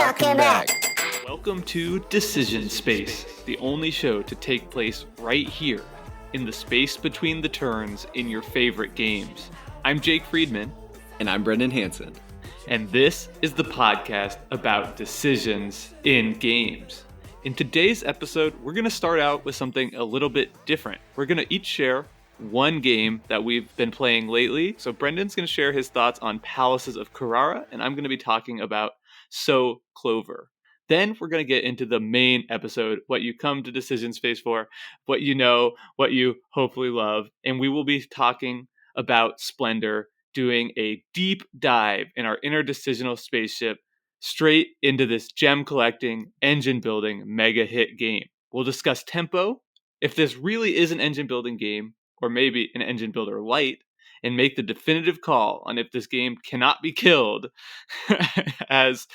talking back. Welcome to Decision Space, the only show to take place right here, in the space between the turns in your favorite games. I'm Jake Friedman. And I'm Brendan Hansen. And this is the podcast about decisions in games. In today's episode, we're going to start out with something a little bit different. We're going to each share one game that we've been playing lately. So Brendan's going to share his thoughts on Palaces of Carrara, and I'm going to be talking about Clover. Then we're going to get into the main episode, what you come to Decision Space for, what you know, what you hopefully love. And we will be talking about Splendor, doing a deep dive in our interdecisional spaceship straight into this gem collecting, engine building mega hit game. We'll discuss tempo, if this really is an engine building game, or maybe an engine builder light, and make the definitive call on if this game cannot be killed as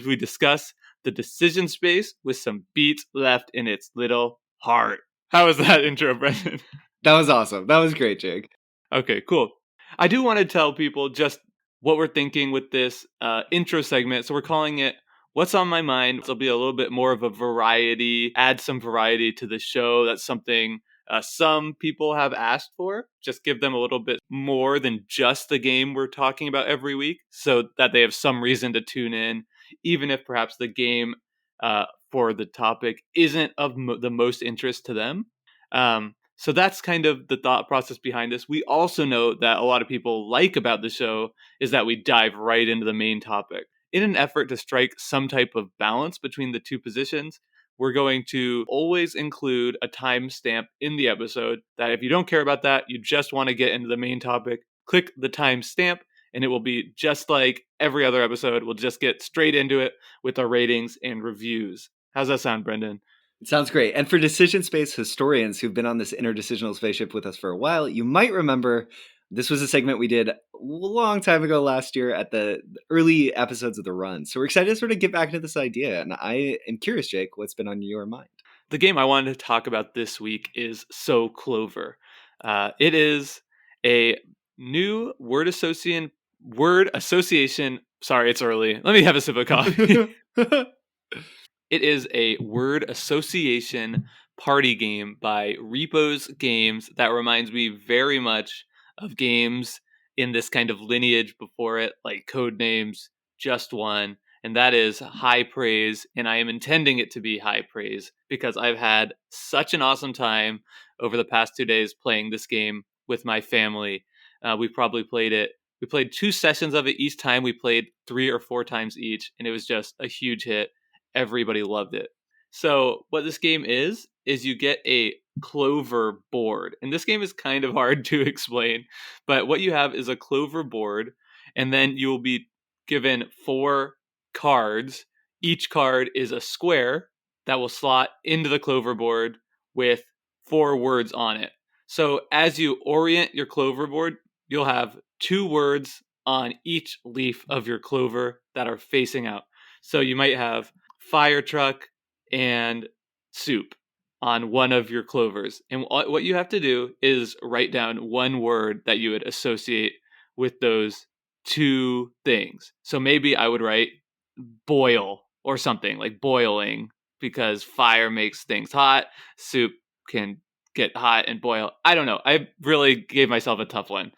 we discuss the decision space with some beats left in its little heart. How was that intro, Brendan? That was awesome. That was great, Jake. Okay, cool. I do want to tell people just what we're thinking with this intro segment. So we're calling it What's on My Mind. It'll be a little bit more of a variety, add some variety to the show. That's something some people have asked for. Just give them a little bit more than just the game we're talking about every week so that they have some reason to tune in, even if perhaps the game for the topic isn't of the most interest to them. So that's kind of the thought process behind this. We also know that a lot of people like about the show is that we dive right into the main topic. In an effort to strike some type of balance between the two positions, we're going to always include a timestamp in the episode that if you don't care about that, you just want to get into the main topic, click the timestamp, and it will be just like every other episode. We'll just get straight into it with our ratings and reviews. How's that sound, Brendan? It sounds great. And for Decision Space historians who've been on this interdecisional spaceship with us for a while, you might remember this was a segment we did a long time ago last year at the early episodes of the run. So we're excited to sort of get back into this idea. And I am curious, Jake, what's been on your mind? The game I wanted to talk about this week is Clover. It is a new word association. Sorry, it's early. Let me have a sip of coffee. It is a word association party game by Repos Games that reminds me very much of games in this kind of lineage before it, like Codenames, Just One, and that is high praise, and I am intending it to be high praise because I've had such an awesome time over the past 2 days playing this game with my family. We probably played it. We played 2 sessions of it each time. We played 3 or 4 times each, and it was just a huge hit. Everybody loved it. So what this game is you get a Clover board. And this game is kind of hard to explain, but what you have is a Clover board, and then you will be given 4 cards. Each card is a square that will slot into the Clover board with 4 words on it. So as you orient your Clover board, you'll have 2 words on each leaf of your Clover that are facing out. So you might have fire truck and soup on one of your Clovers. And what you have to do is write down one word that you would associate with those 2 things. So maybe I would write boil or something like boiling because fire makes things hot. Soup can get hot and boil. I don't know. I really gave myself a tough one.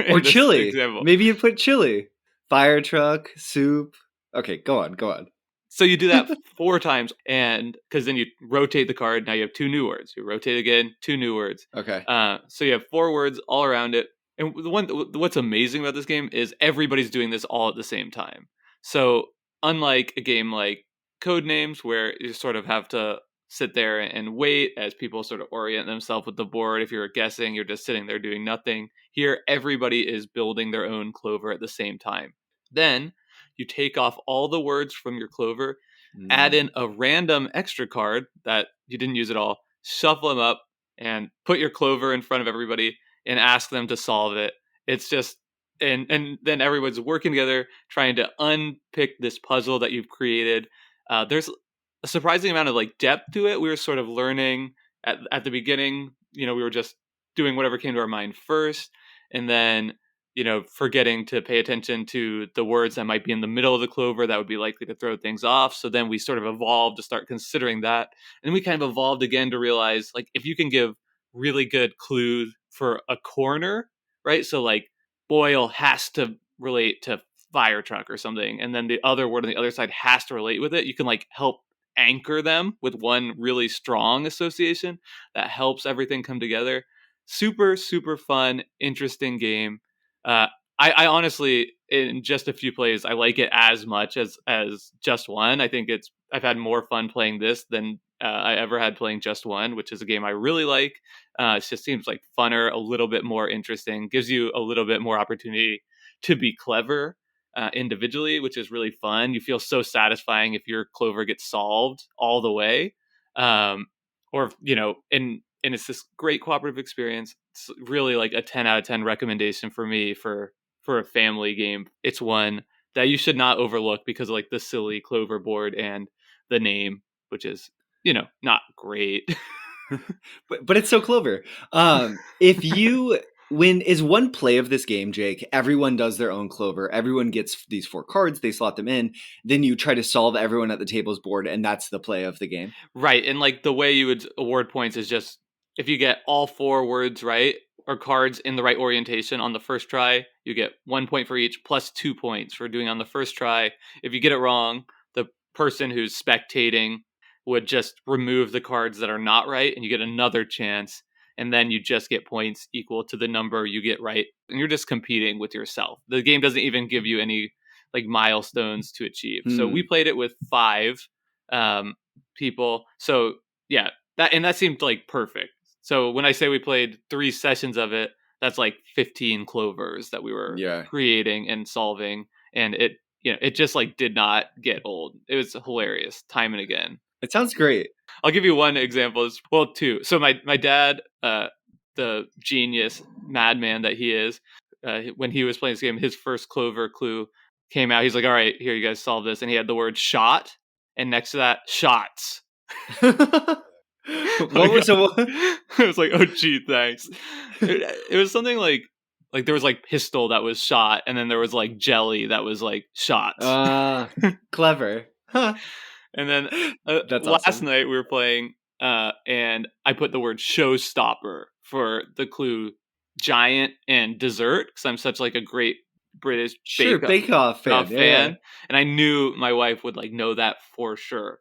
Or chili. Example. Maybe you put chili. Fire truck, soup. Okay, go on. So you do that 4 times, and because then you rotate the card. Now you have 2 new words. You rotate again, 2 new words. Okay. So you have 4 words all around it. And what's amazing about this game is everybody's doing this all at the same time. So unlike a game like Codenames, where you sort of have to sit there and wait as people sort of orient themselves with the board. If you're guessing, you're just sitting there doing nothing. Here, everybody is building their own Clover at the same time. Then you take off all the words from your Clover, add in a random extra card that you didn't use at all, shuffle them up, and put your Clover in front of everybody and ask them to solve it. It's just, and then everyone's working together trying to unpick this puzzle that you've created. There's a surprising amount of like depth to it. We were sort of learning at the beginning, we were just doing whatever came to our mind first. And then forgetting to pay attention to the words that might be in the middle of the clover that would be likely to throw things off. So then we sort of evolved to start considering that. And we kind of evolved again to realize, like, if you can give really good clues for a corner, right? So like boil has to relate to fire truck or something. And then the other word on the other side has to relate with it. You can like help anchor them with one really strong association that helps everything come together. Super, super fun, interesting game. Uh, I honestly, in just a few plays, I like it as much as Just One. I think I've had more fun playing this than I ever had playing Just One, which is a game I really like. It just seems like funner, a little bit more interesting, gives you a little bit more opportunity to be clever individually, which is really fun. You feel so satisfying if your Clover gets solved all the way, or and it's this great cooperative experience. It's really like a 10 out of 10 recommendation for me for a family game. It's one that you should not overlook because of like the silly Clover board and the name, which is not great. but it's so clever. If you when is one play of this game, Jake, everyone does their own Clover. Everyone gets these 4 cards, they slot them in. Then you try to solve everyone at the table's board, and that's the play of the game. Right. And like the way you would award points is just if you get all 4 words right or cards in the right orientation on the first try, you get 1 point for each plus 2 points for doing on the first try. If you get it wrong, the person who's spectating would just remove the cards that are not right and you get another chance. And then you just get points equal to the number you get right. And you're just competing with yourself. The game doesn't even give you any like milestones to achieve. So we played it with 5 people. So yeah, that seemed like perfect. So when I say we played 3 sessions of it, that's like 15 Clovers that we were creating and solving. And it just like did not get old. It was hilarious time and again. It sounds great. I'll give you one example. Well, 2. So my dad, the genius madman that he is, when he was playing this game, his first Clover clue came out. He's like, all right, here, you guys solve this. And he had the word shot. And next to that, shots. What was it? It was like, oh, gee, thanks. It was something like there was like pistol that was shot. And then there was like jelly that was like shots. Clever. Huh. And then That's last awesome. night we were playing, and I put the word showstopper for the clue giant and dessert because I'm such like a great British Bake Off fan. Yeah. And I knew my wife would like know that for sure.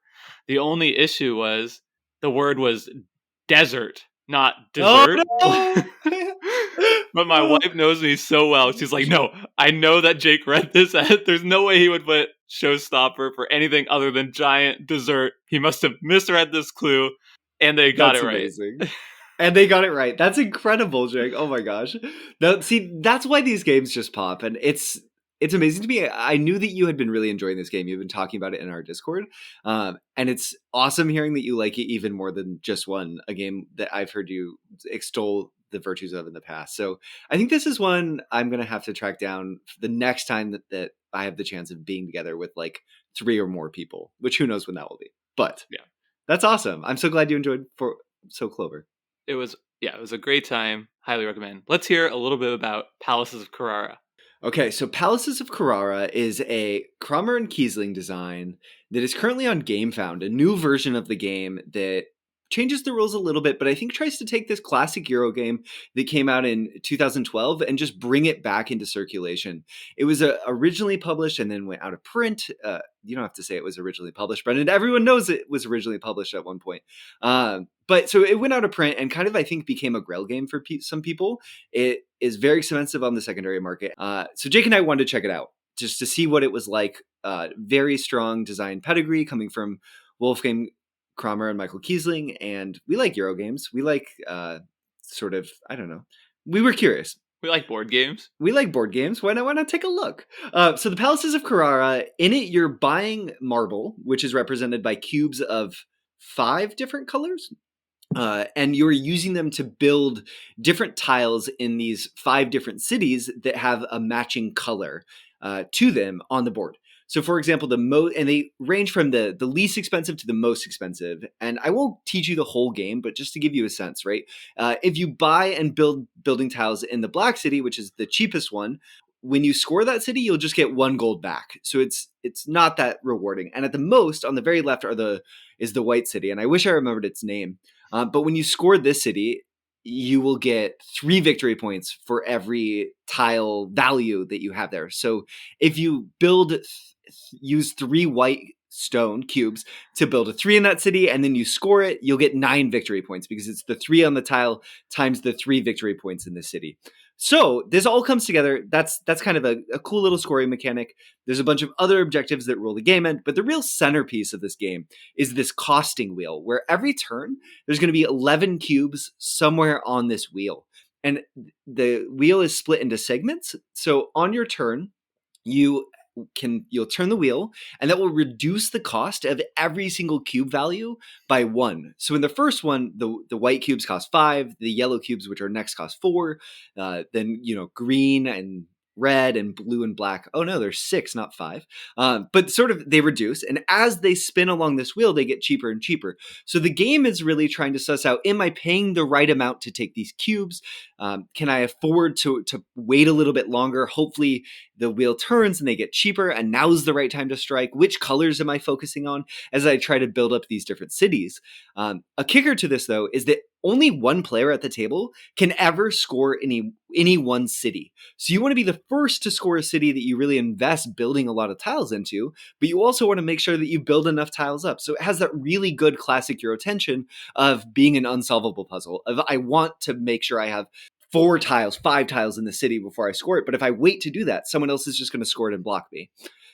The only issue was the word was desert, not dessert. Oh, no! But my wife knows me so well. She's like, no, I know that Jake read this. There's no way he would put showstopper for anything other than giant dessert. He must have misread this clue, and they got it right. Amazing. And they got it right. That's incredible, Jake. Oh my gosh. Now, see, that's why these games just pop, and it's amazing to me. I knew that you had been really enjoying this game. You've been talking about it in our Discord, and it's awesome hearing that you like it even more than Just One, a game that I've heard you extol the virtues of in the past. So I think this is one I'm going to have to track down the next time that I have the chance of being together with like 3 or more people, which who knows when that will be. But yeah, that's awesome. I'm so glad you enjoyed So Clover. It was a great time. Highly recommend. Let's hear a little bit about Palaces of Carrara. Okay, so Palaces of Carrara is a Kramer and Kiesling design that is currently on GameFound, a new version of the game that changes the rules a little bit, but I think tries to take this classic Euro game that came out in 2012 and just bring it back into circulation. It was originally published and then went out of print. You don't have to say it was originally published, Brendan. Everyone knows it was originally published at one point. But so it went out of print and kind of, I think, became a Grail game for some people. It is very expensive on the secondary market. So Jake and I wanted to check it out just to see what it was like. Very strong design pedigree coming from Wolfgang Kramer and Michael Kiesling, and we like Euro games. We like sort of, I don't know. We were curious. We like board games. We like board games. Why not take a look? So the Palaces of Carrara, in it, you're buying marble, which is represented by cubes of 5 different colors. And you're using them to build different tiles in these 5 different cities that have a matching color to them on the board. So, for example, and they range from the least expensive to the most expensive. And I won't teach you the whole game, but just to give you a sense, right? If you buy and build building tiles in the black city, which is the cheapest one, when you score that city, you'll just get 1 gold back. So it's not that rewarding. And at the most, on the very left is the white city, and I wish I remembered its name. But when you score this city, you will get 3 victory points for every tile value that you have there. So if you use 3 white stone cubes to build a 3 in that city, and then you score it, you'll get 9 victory points because it's the 3 on the tile times the 3 victory points in the city. So this all comes together. That's kind of a cool little scoring mechanic. There's a bunch of other objectives that roll the game in, but the real centerpiece of this game is this costing wheel, where every turn there's going to be 11 cubes somewhere on this wheel. And the wheel is split into segments. So on your turn, you'll turn the wheel, and that will reduce the cost of every single cube value by 1. So in the first one, the white cubes cost 5, the yellow cubes, which are next, cost 4. Then green and red and blue and black. Oh no, there's 6, not 5. But sort of they reduce, and as they spin along this wheel, they get cheaper and cheaper. So the game is really trying to suss out: am I paying the right amount to take these cubes? Can I afford to wait a little bit longer? Hopefully the wheel turns and they get cheaper, and now's the right time to strike. Which colors am I focusing on as I try to build up these different cities? A kicker to this, though, is that only one player at the table can ever score any one city. So you want to be the first to score a city that you really invest building a lot of tiles into, but you also want to make sure that you build enough tiles up. So it has that really good classic Euro tension of being an unsolvable puzzle. Of I want to make sure I have 4 tiles, 5 tiles in the city before I score it. But if I wait to do that, someone else is just going to score it and block me.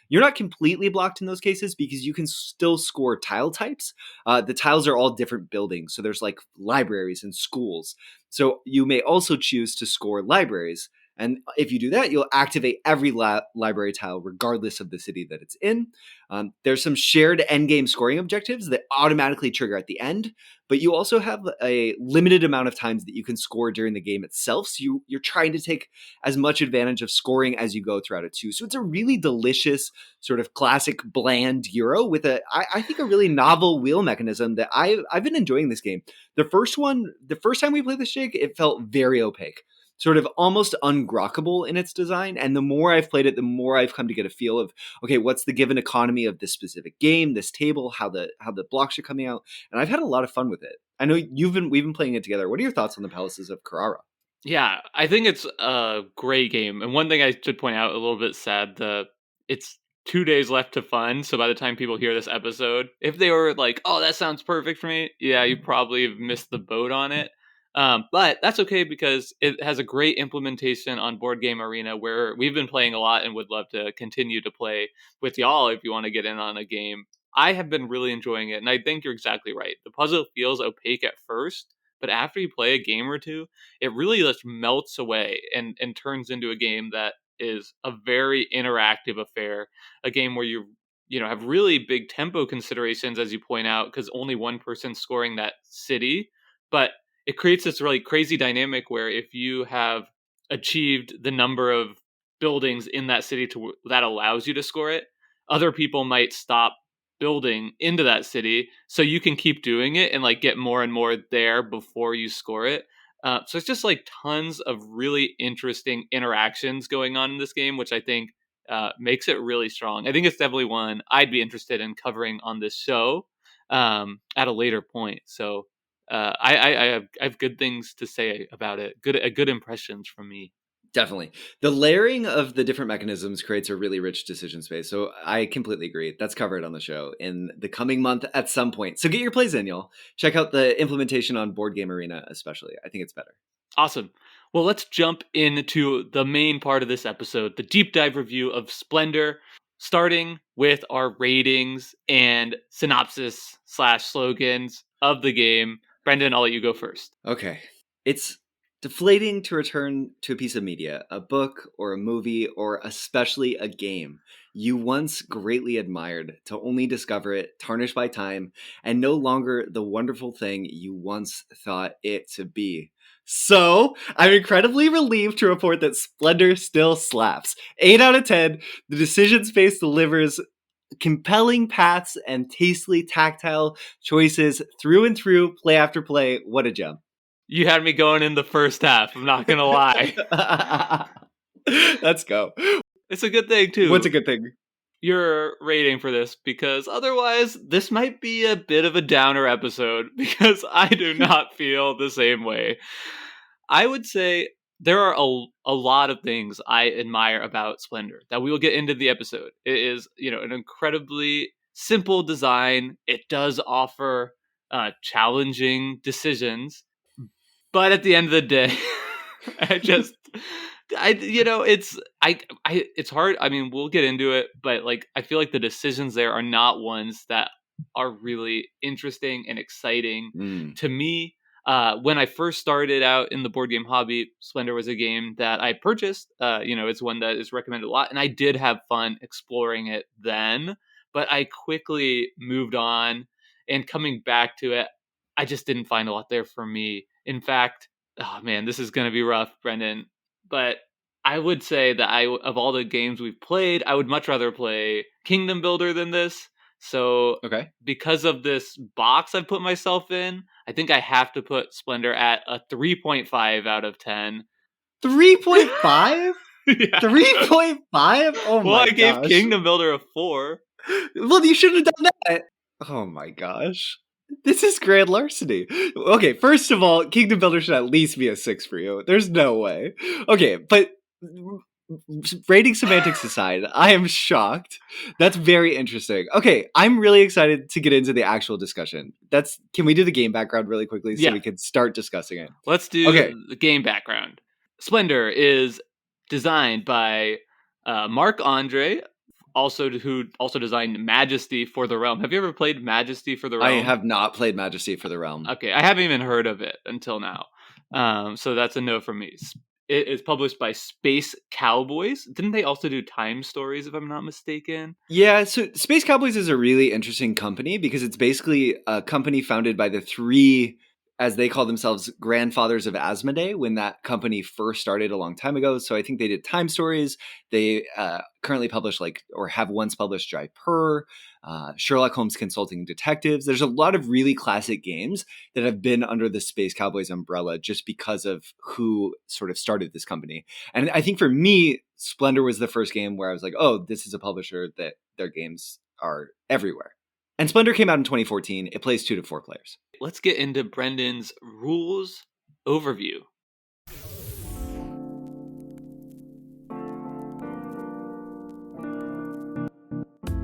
You're not completely blocked in those cases because you can still score tile types. The tiles are all different buildings. So there's like libraries and schools. So you may also choose to score libraries. And if you do that, you'll activate every library tile regardless of the city that it's in. There's some shared endgame scoring objectives that automatically trigger at the end, but you also have a limited amount of times that you can score during the game itself. So you're trying to take as much advantage of scoring as you go throughout it too. So it's a really delicious sort of classic bland Euro with I think a really novel wheel mechanism that I've been enjoying this game. The first time we played this jig, it felt very opaque, sort of almost ungrokkable in its design. And the more I've played it, the more I've come to get a feel of, okay, what's the given economy of this specific game, this table, how the blocks are coming out. And I've had a lot of fun with it. I know we've been playing it together. What are your thoughts on the Palaces of Carrara? Yeah, I think it's a great game. And one thing I should point out, a little bit sad, it's 2 days left to fund. So by the time people hear this episode, if they were like, "Oh, that sounds perfect for me," yeah, you probably have missed the boat on it. But that's okay because it has a great implementation on Board Game Arena, where we've been playing a lot and would love to continue to play with y'all if you want to get in on a game. I have been really enjoying it, and I think you're exactly right. The puzzle feels opaque at first, but after you play a game or two, it really just melts away and turns into a game that is a very interactive affair, a game where you have really big tempo considerations, as you point out, because only one person's scoring that city, but it creates this really crazy dynamic where if you have achieved the number of buildings in that city that allows you to score it, other people might stop building into that city, so you can keep doing it and like get more and more there before you score it. So it's just like tons of really interesting interactions going on in this game, which I think makes it really strong. I think it's definitely one I'd be interested in covering on this show at a later point. So I have good things to say about it. Good impressions from me. Definitely. The layering of the different mechanisms creates a really rich decision space. So I completely agree. That's covered on the show in the coming month at some point. So get your plays in, y'all. Check out the implementation on Board Game Arena, especially. I think it's better. Awesome. Well, let's jump into the main part of this episode, the deep dive review of Splendor, starting with our ratings and synopsis / slogans of the game. Brendan, I'll let you go first. Okay. It's deflating to return to a piece of media, a book or a movie, or especially a game you once greatly admired, to only discover it tarnished by time and no longer the wonderful thing you once thought it to be. So, I'm incredibly relieved to report that Splendor still slaps. 8 out of 10, the decision space delivers compelling paths and tastefully tactile choices through and through, play after play. What a gem. You had me going in the first half. I'm not gonna lie. Let's go. It's a good thing too. What's a good thing? Your rating for this, because otherwise this might be a bit of a downer episode because I do not feel the same way. I would say there are a lot of things I admire about Splendor that we will get into the episode. It is, an incredibly simple design. It does offer challenging decisions, but at the end of the day, I just it's hard. I mean, we'll get into it, but like I feel like the decisions there are not ones that are really interesting and exciting to me. When I first started out in the board game hobby, Splendor was a game that I purchased. It's one that is recommended a lot, and I did have fun exploring it then. But I quickly moved on, and coming back to it, I just didn't find a lot there for me. In fact, oh man, this is gonna be rough, Brendan. But I would say that of all the games we've played, I would much rather play Kingdom Builder than this. So, Okay. because of this box I've put myself in, I think I have to put Splendor at a 3.5 out of 10. 3.5? Yeah. 3.5? Oh Well, my I gave gosh. Kingdom Builder a 4. Well, you should have done that. Oh my gosh. This is grand larceny. Okay, first of all, Kingdom Builder should at least be a 6 for you. There's no way. Okay, but rating semantics aside, I am shocked. That's very interesting. Okay, I'm really excited to get into the actual discussion. Can we do the game background really quickly so Yeah. we can start discussing it? Let's do Okay. the game background. Splendor is designed by Marc Andre, who also designed Majesty for the Realm. Have you ever played Majesty for the Realm? I have not played Majesty for the Realm. Okay, I haven't even heard of it until now. So that's a no from me. It is published by Space Cowboys. Didn't they also do Time Stories, if I'm not mistaken? Yeah, so Space Cowboys is a really interesting company because it's basically a company founded by the three, as they call themselves, grandfathers of Asmodee, when that company first started a long time ago. So I think they did Time Stories. They currently publish or have once published Dry Purr, Sherlock Holmes Consulting Detectives. There's a lot of really classic games that have been under the Space Cowboys umbrella just because of who sort of started this company. And I think for me, Splendor was the first game where I was like, oh, this is a publisher that their games are everywhere. And Splendor came out in 2014. It plays 2 to 4 players. Let's get into Brendan's rules overview.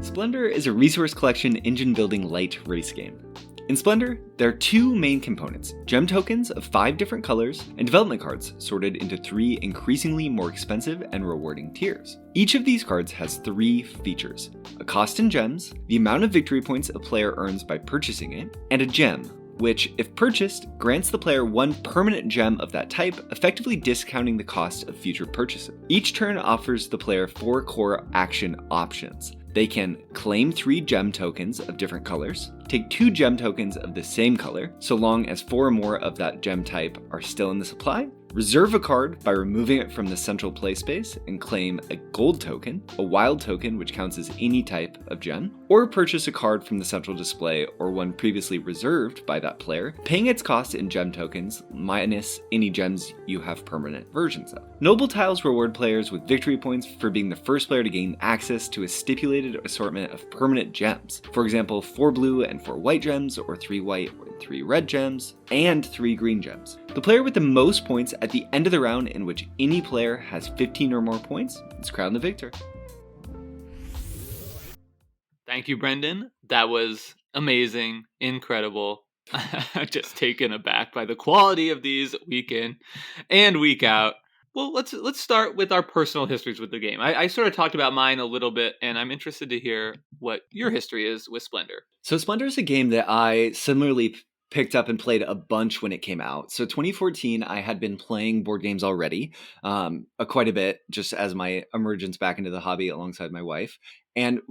Splendor is a resource collection engine building light race game. In Splendor, there are 2 main components: gem tokens of 5 different colors, and development cards sorted into 3 increasingly more expensive and rewarding tiers. Each of these cards has 3 features: a cost in gems, the amount of victory points a player earns by purchasing it, and a gem, which, if purchased, grants the player 1 permanent gem of that type, effectively discounting the cost of future purchases. Each turn offers the player 4 core action options. They can claim 3 gem tokens of different colors, take 2 gem tokens of the same color, so long as 4 or more of that gem type are still in the supply, reserve a card by removing it from the central play space and claim a gold token, a wild token which counts as any type of gem, or purchase a card from the central display or one previously reserved by that player, paying its cost in gem tokens minus any gems you have permanent versions of. Noble tiles reward players with victory points for being the first player to gain access to a stipulated assortment of permanent gems. For example, 4 blue and 4 white gems, or 3 white and 3 red gems, and 3 green gems. The player with the most points at the end of the round, in which any player has 15 or more points, is crowned the victor. Thank you, Brendan. That was amazing, incredible. I'm just taken aback by the quality of these week in and week out. Well, let's start with our personal histories with the game. I sort of talked about mine a little bit, and I'm interested to hear what your history is with Splendor. So Splendor is a game that I similarly picked up and played a bunch when it came out. So 2014, I had been playing board games already, quite a bit, just as my emergence back into the hobby alongside my wife. And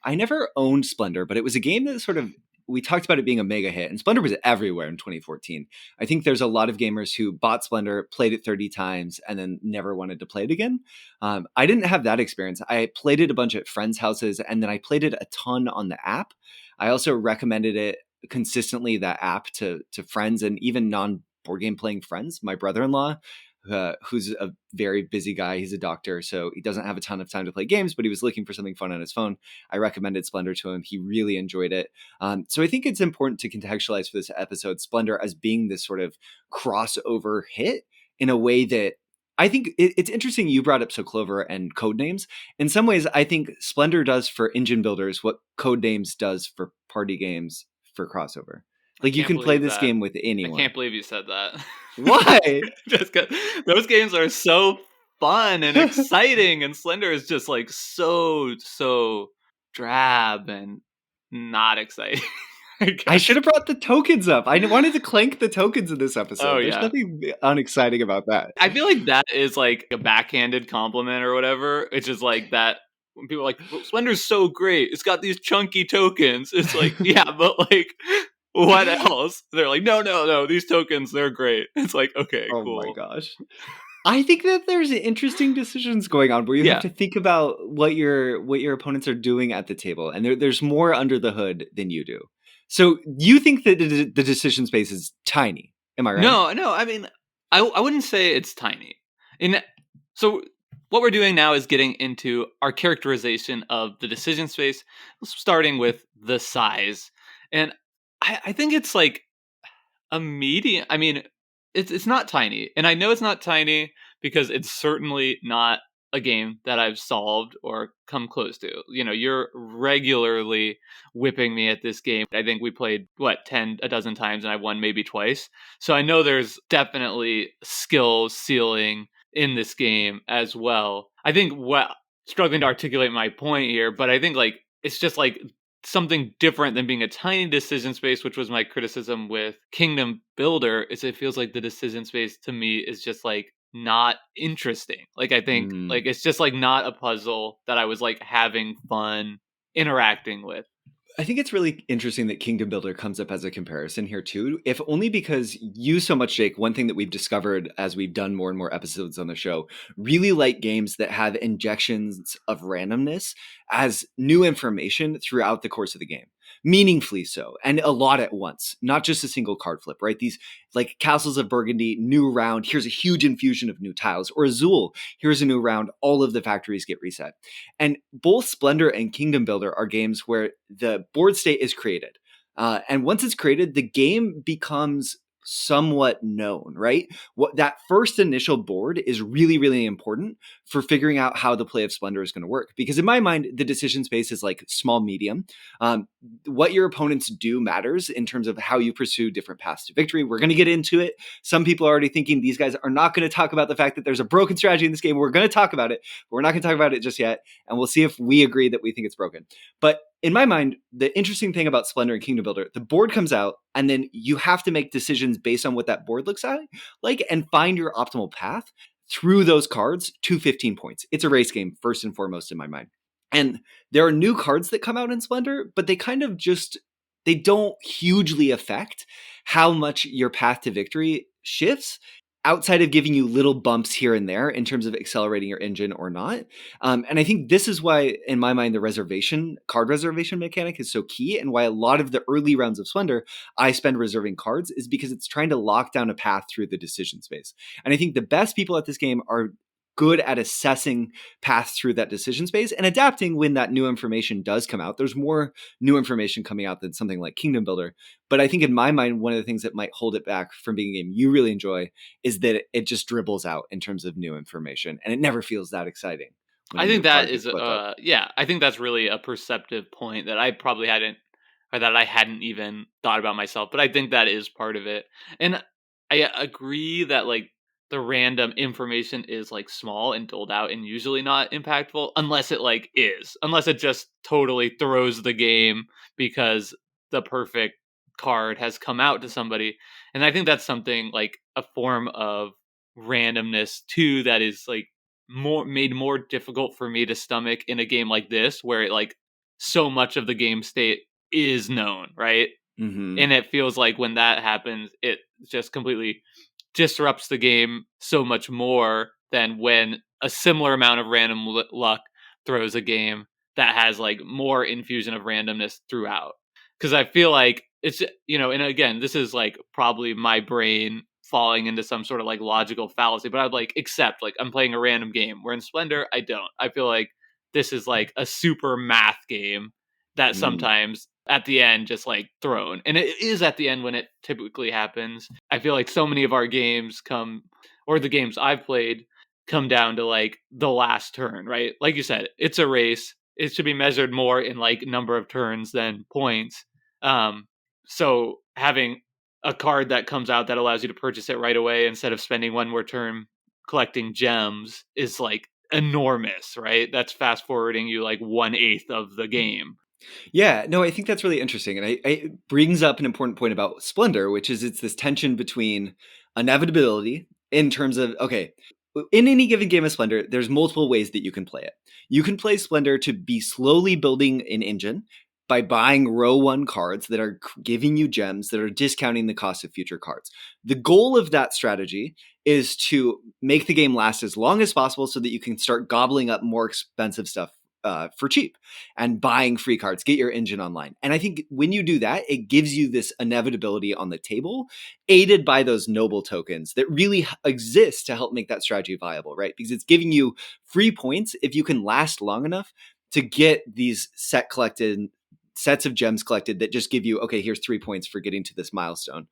I never owned Splendor, but it was a game that we talked about it being a mega hit, and Splendor was everywhere in 2014. I think there's a lot of gamers who bought Splendor, played it 30 times, and then never wanted to play it again. I didn't have that experience. I played it a bunch at friends' houses, and then I played it a ton on the app. I also recommended it consistently, that app, to friends and even board game playing friends. My brother-in-law, who's a very busy guy, he's a doctor, so he doesn't have a ton of time to play games, but he was looking for something fun on his phone. I recommended Splendor to him. He really enjoyed it. So I think it's important to contextualize for this episode Splendor as being this sort of crossover hit in a way that I think it's interesting you brought up Clover and Codenames. In some ways, I think Splendor does for engine builders what Codenames does for party games for crossover. Like you can play this game with anyone. I can't believe you said that. Why? Just 'cause those games are so fun and exciting, and Slender is just like so drab and not exciting. I should have brought the tokens up. I wanted to clank the tokens in this episode. Oh, There's yeah. nothing unexciting about that. I feel like that is like a backhanded compliment or whatever. It's just like that when people are like, well, Slender's so great. It's got these chunky tokens. It's like, yeah, but like, what else? They're like, no, these tokens, they're great. It's like, okay, Oh cool. my gosh. I think that there's interesting decisions going on where you have to think about what your opponents are doing at the table, and there's more under the hood than you do. So you think that the decision space is tiny? Am I right? No. I mean, I wouldn't say it's tiny. So what we're doing now is getting into our characterization of the decision space, starting with the size, and I think it's like a medium. I mean, it's not tiny, and I know it's not tiny because it's certainly not a game that I've solved or come close to. You know, you're regularly whipping me at this game. I think we played a dozen times, and I won maybe twice. So I know there's definitely skill ceiling in this game as well. I think struggling to articulate my point here, but I think like it's just like something different than being a tiny decision space, which was my criticism with Kingdom Builder, is it feels like the decision space to me is just like not interesting. Like I think like it's just like not a puzzle that I was like having fun interacting with. I think it's really interesting that Kingdom Builder comes up as a comparison here too, if only because you so much, Jake, one thing that we've discovered as we've done more and more episodes on the show, really like games that have injections of randomness as new information throughout the course of the game. Meaningfully so, and a lot at once, not just a single card flip, right? These like Castles of Burgundy, new round, here's a huge infusion of new tiles, or Azul, here's a new round, all of the factories get reset. And both Splendor and Kingdom Builder are games where the board state is created. And once it's created, the game becomes somewhat known, right? What that first initial board is really, really important for figuring out how the play of Splendor is going to work. Because in my mind, the decision space is like small, medium. What your opponents do matters in terms of how you pursue different paths to victory. We're going to get into it. Some people are already thinking these guys are not going to talk about the fact that there's a broken strategy in this game. We're going to talk about it, but we're not going to talk about it just yet. And we'll see if we agree that we think it's broken. But in my mind, the interesting thing about Splendor and Kingdom Builder, the board comes out and then you have to make decisions based on what that board looks like and find your optimal path through those cards to 15 points. It's a race game, first and foremost, in my mind. And there are new cards that come out in Splendor, but they kind of they don't hugely affect how much your path to victory shifts outside of giving you little bumps here and there in terms of accelerating your engine or not. And I think this is why, in my mind, the card reservation mechanic is so key, and why a lot of the early rounds of Splendor I spend reserving cards is because it's trying to lock down a path through the decision space. And I think the best people at this game are good at assessing paths through that decision space and adapting when that new information does come out. There's more new information coming out than something like Kingdom Builder. But I think in my mind, one of the things that might hold it back from being a game you really enjoy is that it just dribbles out in terms of new information, and it never feels that exciting. I think that is, I think that's really a perceptive point that I probably hadn't, or that I hadn't even thought about myself, but I think that is part of it. And I agree that like the random information is like small and doled out and usually not impactful unless it just totally throws the game because the perfect card has come out to somebody. And I think that's something like a form of randomness too that is like made more difficult for me to stomach in a game like this, where it like so much of the game state is known, right? Mm-hmm. And it feels like when that happens, it just completely disrupts the game so much more than when a similar amount of random luck throws a game that has like more infusion of randomness throughout. Because I feel like it's, and again, this is like probably my brain falling into some sort of like logical fallacy, but I'd like accept like I'm playing a random game. Where in Splendor, I don't. I feel like this is like a super math game that sometimes at the end just like thrown. And it is at the end when it typically happens. I feel like so many of our games or the games I've played come down to like the last turn, right? Like you said, it's a race. It should be measured more in like number of turns than points. So having a card that comes out that allows you to purchase it right away instead of spending one more turn collecting gems is like enormous, right? That's fast forwarding you like 1/8 of the game. Yeah, no, I think that's really interesting. And it brings up an important point about Splendor, which is it's this tension between inevitability in terms of, okay, in any given game of Splendor, there's multiple ways that you can play it. You can play Splendor to be slowly building an engine by buying row one cards that are giving you gems that are discounting the cost of future cards. The goal of that strategy is to make the game last as long as possible so that you can start gobbling up more expensive stuff for cheap and buying free cards, get your engine online. And I think when you do that, it gives you this inevitability on the table, aided by those noble tokens that really exist to help make that strategy viable, right? Because it's giving you free points if you can last long enough to get these sets of gems collected that just give you, okay, here's 3 points for getting to this milestone,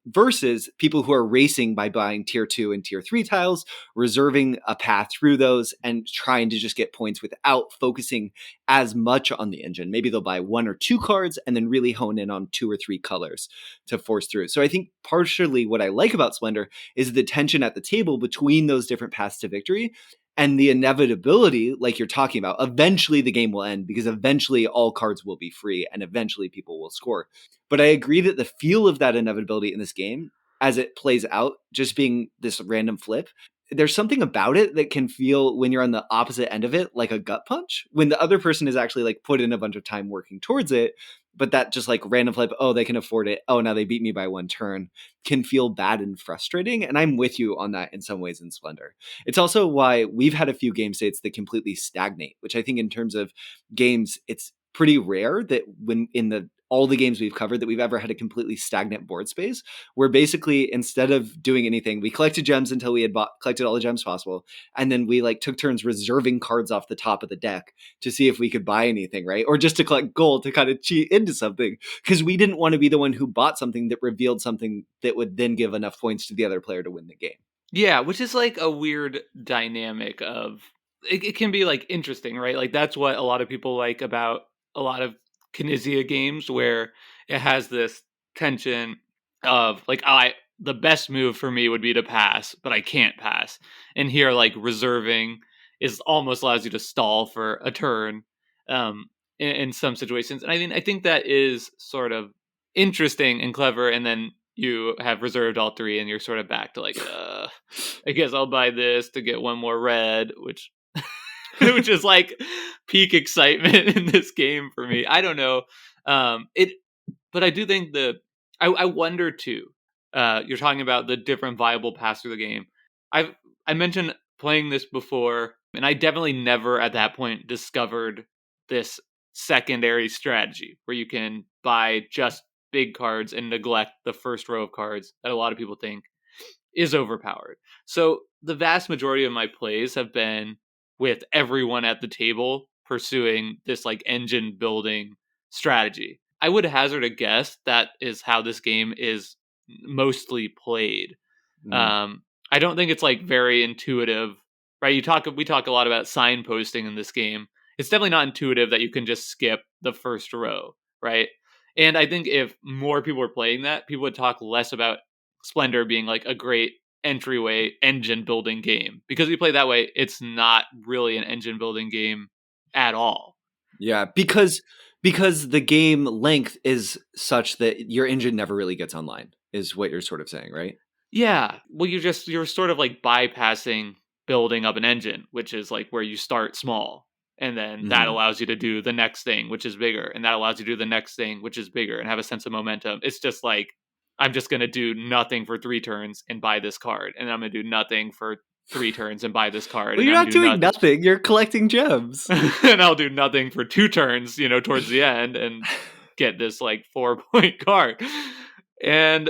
versus people who are racing by buying tier 2 and tier 3 tiles, reserving a path through those and trying to just get points without focusing as much on the engine. Maybe they'll buy 1 or 2 cards and then really hone in on 2 or 3 colors to force through. So I think partially what I like about Splendor is the tension at the table between those different paths to victory and the inevitability, like you're talking about. Eventually the game will end because eventually all cards will be free and eventually people will score. But I agree that the feel of that inevitability in this game as it plays out, just being this random flip, there's something about it that can feel, when you're on the opposite end of it, like a gut punch, when the other person is actually like put in a bunch of time working towards it. But that just like random flip, oh, they can afford it, oh, now they beat me by 1 turn, can feel bad and frustrating. And I'm with you on that in some ways in Splendor. It's also why we've had a few game states that completely stagnate, which I think in terms of games, it's pretty rare that when in all the games we've covered that we've ever had a completely stagnant board space, where basically instead of doing anything, we collected gems until we had collected all the gems possible. And then we like took turns reserving cards off the top of the deck to see if we could buy anything, right? Or just to collect gold to kind of cheat into something, because we didn't want to be the one who bought something that revealed something that would then give enough points to the other player to win the game. Yeah, which is like a weird dynamic of it can be like interesting, right? Like that's what a lot of people like about a lot of Kinesia games, where it has this tension of like the best move for me would be to pass, but I can't pass. And here like reserving is almost allows you to stall for a turn in some situations. And I think that is sort of interesting and clever, and then you have reserved all 3 and you're sort of back to like I guess I'll buy this to get 1 more red, which which is like peak excitement in this game for me. I don't know. But I do think I wonder too. You're talking about the different viable paths through the game. I mentioned playing this before, and I definitely never at that point discovered this secondary strategy where you can buy just big cards and neglect the first row of cards that a lot of people think is overpowered. So the vast majority of my plays have been with everyone at the table pursuing this like engine building strategy. I would hazard a guess that is how this game is mostly played. I don't think it's like very intuitive, right? We talk a lot about signposting in this game. It's definitely not intuitive that you can just skip the first row, right? And I think if more people were playing that, people would talk less about Splendor being like a great entryway engine building game, because we play that way. It's not really an engine building game at all. Yeah, because the game length is such that your engine never really gets online, is what you're sort of saying, right? Yeah. Well, you're sort of like bypassing building up an engine, which is like where you start small. And then that Mhm. allows you to do the next thing, which is bigger. And that allows you to do the next thing, which is bigger, and have a sense of momentum. It's just like, I'm just going to do nothing for 3 turns and buy this card. And I'm going to do nothing for 3 turns and buy this card. Well, And you're I'm not going to do doing nothing. nothing. You're collecting gems. And I'll do nothing for 2 turns, towards the end, and get this like 4-point card. And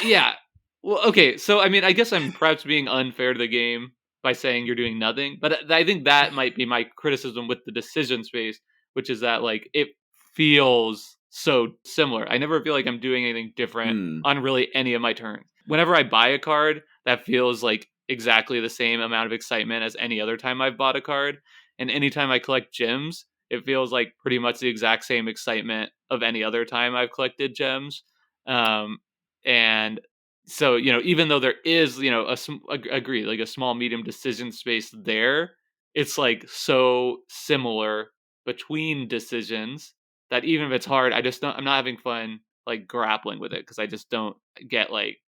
yeah, Well, okay, so I mean, I guess I'm perhaps being unfair to the game by saying you're doing nothing, but I think that might be my criticism with the decision space, which is that like it feels so similar. I never feel like I'm doing anything different Hmm. on really any of my turns. Whenever I buy a card, that feels like exactly the same amount of excitement as any other time I've bought a card, and anytime I collect gems, it feels like pretty much the exact same excitement of any other time I've collected gems. Um, and so even though there is agree, like a small medium decision space there, it's like so similar between decisions that even if it's hard, I'm not having fun like grappling with it because I just don't get like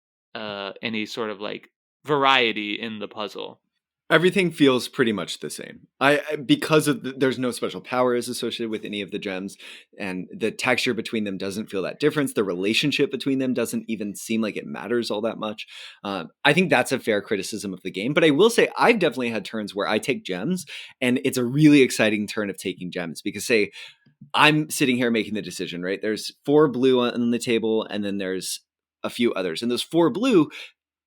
any sort of like variety in the puzzle. Everything feels pretty much the same. Because of there's no special powers associated with any of the gems, and the texture between them doesn't feel that difference. The relationship between them doesn't even seem like it matters all that much. I think that's a fair criticism of the game. But I will say I've definitely had turns where I take gems, and it's a really exciting turn of taking gems because say I'm sitting here making the decision. Right, there's 4 blue on the table, and then there's a few others, and those 4 blue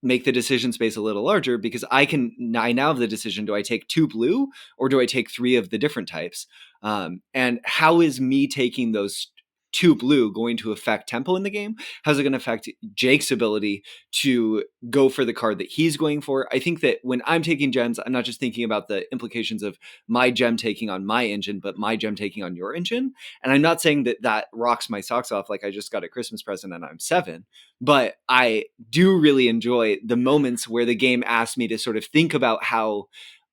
make the decision space a little larger because I now have the decision: do I take 2 blue or do I take 3 of the different types? And how is me taking those 2 blue going to affect tempo in the game? How's it going to affect Jake's ability to go for the card that he's going for? I think that when I'm taking gems, I'm not just thinking about the implications of my gem taking on my engine, but my gem taking on your engine. And I'm not saying that that rocks my socks off like I just got a Christmas present and I'm 7, but I do really enjoy the moments where the game asks me to sort of think about how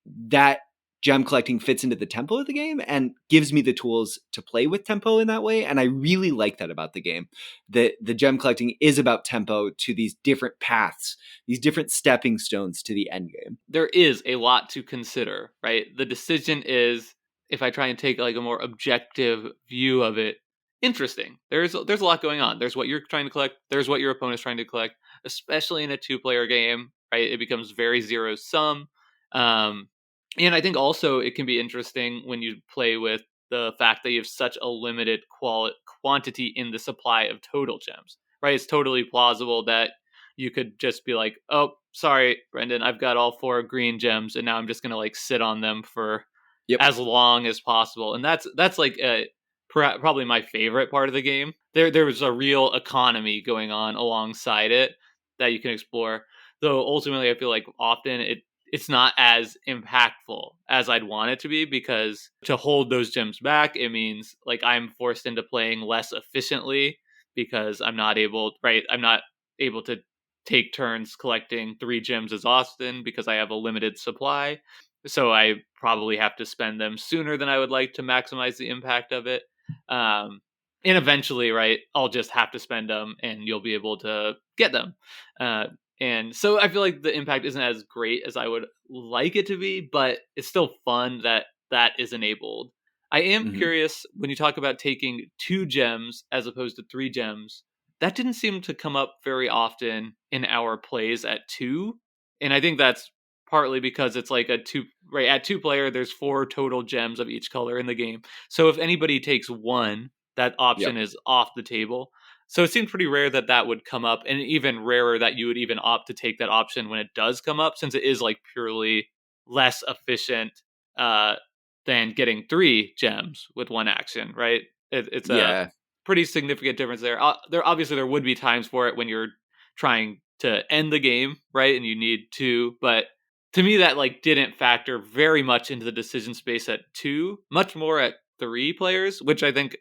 that gem collecting fits into the tempo of the game and gives me the tools to play with tempo in that way. And I really like that about the game, that the gem collecting is about tempo to these different paths, these different stepping stones to the end game. There is a lot to consider, right? The decision is, if I try and take like a more objective view of it, interesting. There's a lot going on. There's what you're trying to collect. There's what your opponent's trying to collect. Especially in a two-player game, right? It becomes very zero sum. Um, and I think also it can be interesting when you play with the fact that you have such a limited quantity in the supply of total gems, right? It's totally plausible that you could just be like, "Oh, sorry, Brendan, I've got all 4 green gems, and now I'm just gonna like sit on them for Yep. as long as possible." And that's like probably my favorite part of the game. There was a real economy going on alongside it that you can explore. Though ultimately, I feel like often it's not as impactful as I'd want it to be, because to hold those gems back, it means like I'm forced into playing less efficiently because I'm not able to take turns collecting 3 gems as often because I have a limited supply. So I probably have to spend them sooner than I would like to maximize the impact of it. Um, and eventually, right, I'll just have to spend them and you'll be able to get them. Uh, and so I feel like the impact isn't as great as I would like it to be, but it's still fun that that is enabled. I am Mhm. curious, when you talk about taking 2 gems as opposed to 3 gems, that didn't seem to come up very often in our plays at 2. And I think that's partly because it's like a 2, right, at 2 player there's 4 total gems of each color in the game. So if anybody takes 1, that Yep. option is off the table. So it seems pretty rare that that would come up, and even rarer that you would even opt to take that option when it does come up, since it is like purely less efficient uh, than getting 3 gems with 1 action, right? It's a Yeah. pretty significant difference there. There obviously there would be times for it when you're trying to end the game, right, and you need 2, but to me that like didn't factor very much into the decision space at 2, much more at 3 players, which I think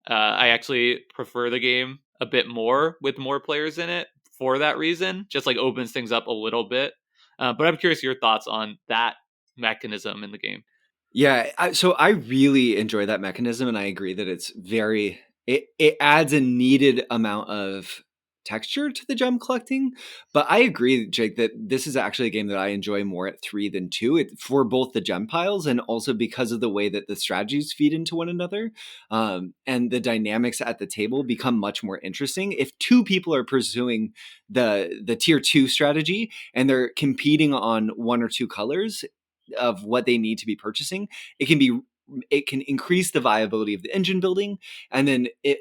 I actually prefer the game a bit more with more players in it for that reason. Just like opens things up a little bit. But I'm curious your thoughts on that mechanism in the game. Yeah, so I really enjoy that mechanism, and I agree that it adds a needed amount of texture to the gem collecting. But I agree, Jake, that this is actually a game that I enjoy more at 3 than 2, for both the gem piles and also because of the way that the strategies feed into one another, and the dynamics at the table become much more interesting. If 2 people are pursuing the tier 2 strategy and they're competing on 1 or 2 colors of what they need to be purchasing, it can increase the viability of the engine building, and then it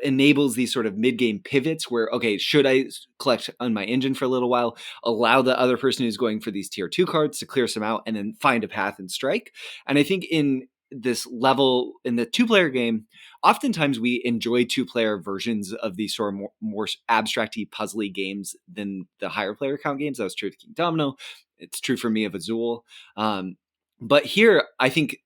enables these sort of mid-game pivots where, okay, should I collect on my engine for a little while, allow the other person who's going for these tier 2 cards to clear some out, and then find a path and strike. And I think in this level, in the 2-player game, oftentimes we enjoy 2-player versions of these sort of more abstracty, puzzly games than the higher player count games. That was true of King Domino. It's true for me of Azul. But here, I think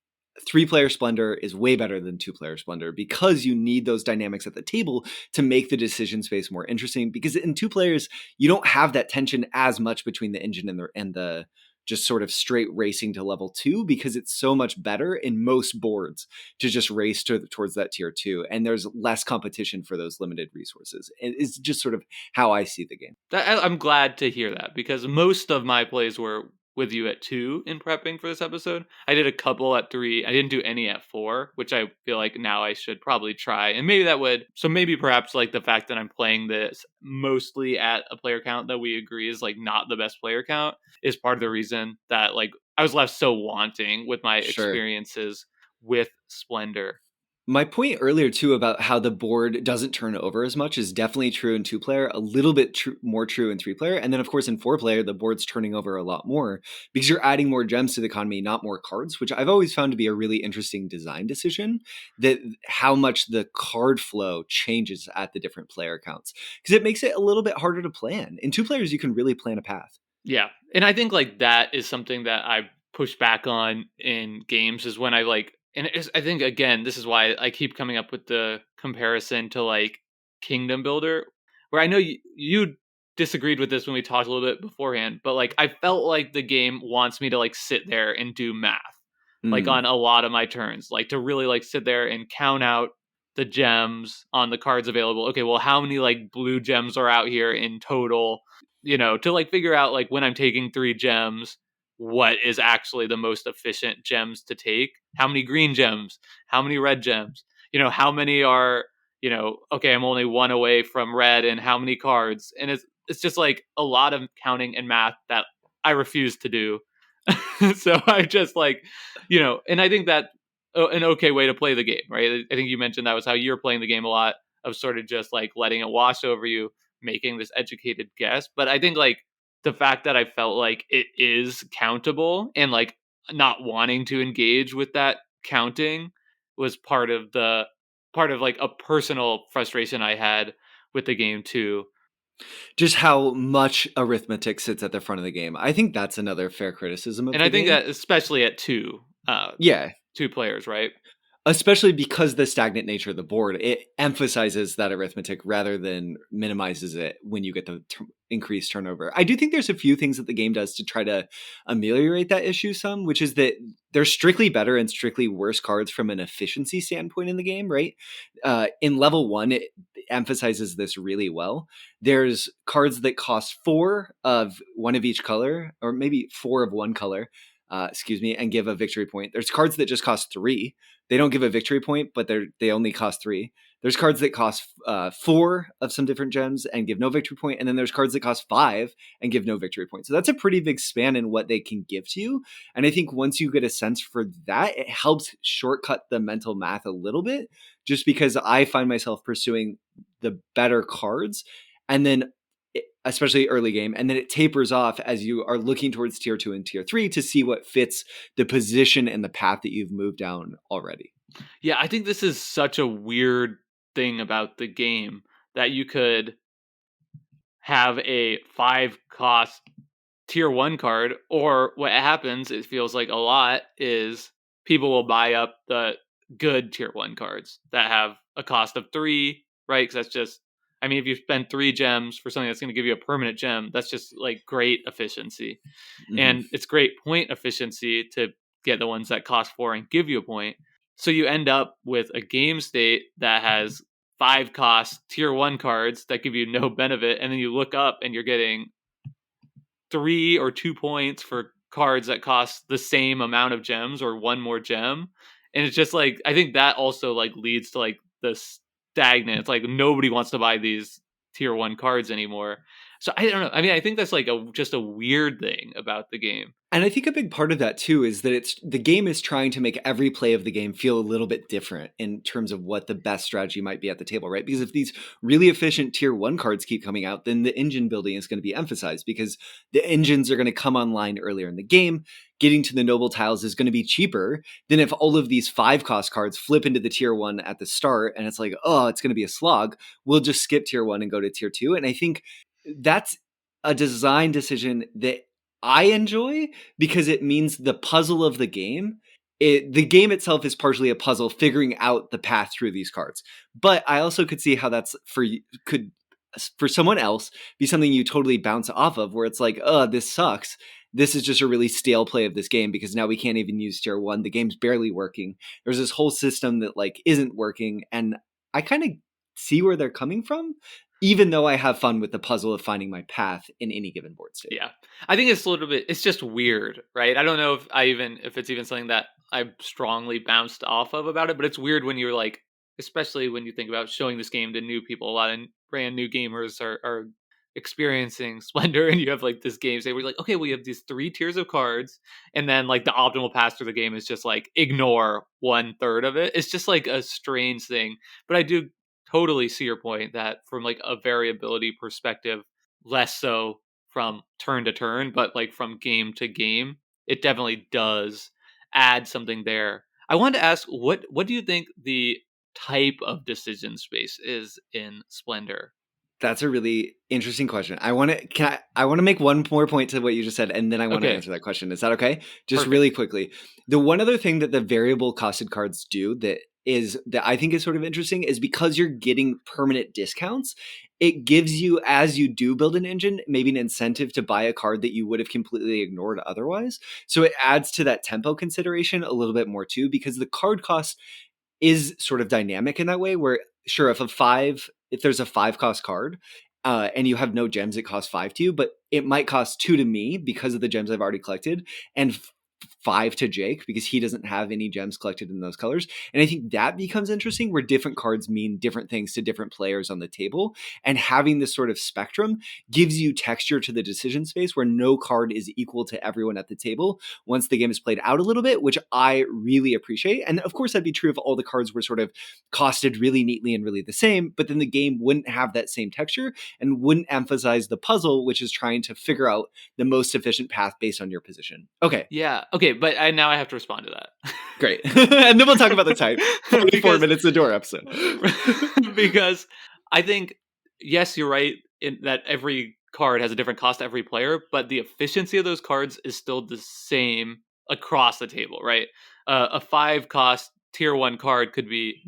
3-player Splendor is way better than 2-player Splendor because you need those dynamics at the table to make the decision space more interesting. Because in 2 players, you don't have that tension as much between the engine and the just sort of straight racing to level 2, because it's so much better in most boards to just race towards that tier 2, and there's less competition for those limited resources. It's just sort of how I see the game. I'm glad to hear that, because most of my plays were with you at 2 in prepping for this episode. I did a couple at 3. I didn't do any at 4, which I feel like now I should probably try. And maybe that would, so maybe perhaps like the fact that I'm playing this mostly at a player count that we agree is like not the best player count is part of the reason that like I was left so wanting with my Sure. experiences with Splendor. My point earlier, too, about how the board doesn't turn over as much is definitely true in 2-player, a little bit more true in 3-player. And then, of course, in 4-player, the board's turning over a lot more because you're adding more gems to the economy, not more cards, which I've always found to be a really interesting design decision, that how much the card flow changes at the different player counts, because it makes it a little bit harder to plan. In 2 players, you can really plan a path. Yeah. And I think like that is something that I push back on in games is when I like, and I think again, this is why I keep coming up with the comparison to like Kingdom Builder, where I know you disagreed with this when we talked a little bit beforehand, but like I felt like the game wants me to like sit there and do math, like Mm. on a lot of my turns, like to really like sit there and count out the gems on the cards available. Okay, well, how many like blue gems are out here in total? You know, to like figure out like when I'm taking 3 gems, what is actually the most efficient gems to take, how many green gems, how many red gems, you know, how many are, you know, okay, I'm only 1 away from red and how many cards. And it's just like a lot of counting and math that I refuse to do. So I just like, you know, and I think that an okay way to play the game, right? I think you mentioned that was how you're playing the game a lot, of sort of just like letting it wash over you, making this educated guess. But I think like the fact that I felt like it is countable and like not wanting to engage with that counting was part of like a personal frustration I had with the game too. Just how much arithmetic sits at the front of the game. I think that's another fair criticism of And the I think game. that especially at Yeah. 2 players, right? Especially because the stagnant nature of the board, it emphasizes that arithmetic rather than minimizes it when you get the increased turnover. I do think there's a few things that the game does to try to ameliorate that issue some, which is that there's strictly better and strictly worse cards from an efficiency standpoint in the game, right? In level 1, it emphasizes this really well. There's cards that cost 4 of one of each color, or maybe 4 of one color, and give a victory point. There's cards that just cost 3. They don't give a victory point, but they only cost 3. There's cards that cost 4 of some different gems and give no victory point, and then there's cards that cost 5 and give no victory point. So that's a pretty big span in what they can give to you. And I think once you get a sense for that, it helps shortcut the mental math a little bit, just because I find myself pursuing the better cards, and then especially early game, and then it tapers off as you are looking towards tier 2 and tier 3 to see what fits the position and the path that you've moved down already. Yeah, I think this is such a weird thing about the game that you could have a 5 cost tier 1 card, or what happens, it feels like a lot, is people will buy up the good tier 1 cards that have a cost of 3, right? Because that's just, I mean, if you spend 3 gems for something that's going to give you a permanent gem, that's just like great efficiency. Mm-hmm. And it's great point efficiency to get the ones that cost 4 and give you a point. So you end up with a game state that has 5 cost tier 1 cards that give you no benefit, and then you look up and you're getting 3 or 2 points for cards that cost the same amount of gems or 1 more gem. And it's just like, I think that also like leads to like the stagnant. It's like nobody wants to buy these tier 1 cards anymore. So I don't know. I mean, I think that's like just a weird thing about the game. And I think a big part of that too is that the game is trying to make every play of the game feel a little bit different in terms of what the best strategy might be at the table, right? Because if these really efficient tier 1 cards keep coming out, then the engine building is going to be emphasized because the engines are going to come online earlier in the game. Getting to the noble tiles is going to be cheaper than if all of these 5-cost cards flip into the tier 1 at the start and it's like, oh, it's going to be a slog. We'll just skip tier 1 and go to tier 2. And I think that's a design decision that I enjoy because it means the puzzle of the game, the game itself is partially a puzzle figuring out the path through these cards. But I also could see how that's could for someone else be something you totally bounce off of, where it's like, oh, this sucks. This is just a really stale play of this game because now we can't even use tier 1. The game's barely working. There's this whole system that like isn't working, and I kind of see where they're coming from, even though I have fun with the puzzle of finding my path in any given board state. Yeah. I think it's a little bit, it's just weird, right? I don't know if it's even something that I strongly bounced off of about it, but it's weird when you're like, especially when you think about showing this game to new people. A lot of brand new gamers are experiencing Splendor, and you have like this game say, we're like, okay, we have these 3 tiers of cards, and then like the optimal path through the game is just like ignore 1/3 of it. It's just like a strange thing. But I do totally see your point that from like a variability perspective, less so from turn to turn, but like from game to game, it definitely does add something there. I wanted to ask, what do you think the type of decision space is in Splendor? That's a really interesting question. I want to make one more point to what you just said, and then I want to Okay, answer that question. Is that okay? Just perfect. really quickly. The one other thing that the variable costed cards do that I think is sort of interesting is because you're getting permanent discounts, it gives you, as you do build an engine, maybe an incentive to buy a card that you would have completely ignored otherwise. So it adds to that tempo consideration a little bit more too, because the card cost is sort of dynamic in that way where sure if there's a 5-cost card and you have no gems, it costs 5 to you, but it might cost 2 to me because of the gems I've already collected, and 5 to Jake because he doesn't have any gems collected in those colors. And I think that becomes interesting where different cards mean different things to different players on the table, and having this sort of spectrum gives you texture to the decision space where no card is equal to everyone at the table once the game is played out a little bit, which I really appreciate. And of course, that'd be true if all the cards were sort of costed really neatly and really the same, but then the game wouldn't have that same texture and wouldn't emphasize the puzzle, which is trying to figure out the most efficient path based on your position. Okay, Yeah. Okay, but now I have to respond to that. great. And then we'll talk about the type. 44 because minutes, the door episode. because I think yes, you're right in that every card has a different cost to every player, but the efficiency of those cards is still the same across the table, right? A 5 cost tier 1 card could be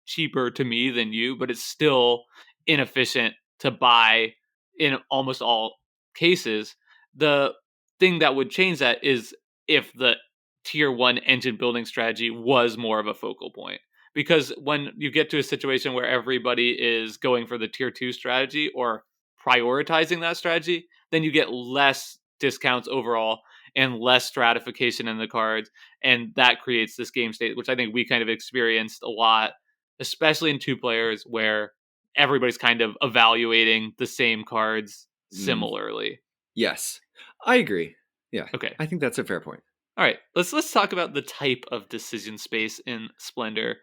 cheaper to me than you, but it's still inefficient to buy in almost all cases. The thing that would change that is if the tier 1 engine building strategy was more of a focal point, because when you get to a situation where everybody is going for the tier 2 strategy or prioritizing that strategy, then you get less discounts overall and less stratification in the cards, and that creates this game state which I think we kind of experienced a lot, especially in 2 players where everybody's kind of evaluating the same cards Mm, similarly. yes, I agree. Yeah, Okay. I think that's a fair point. All right, let's talk about the type of decision space in Splendor.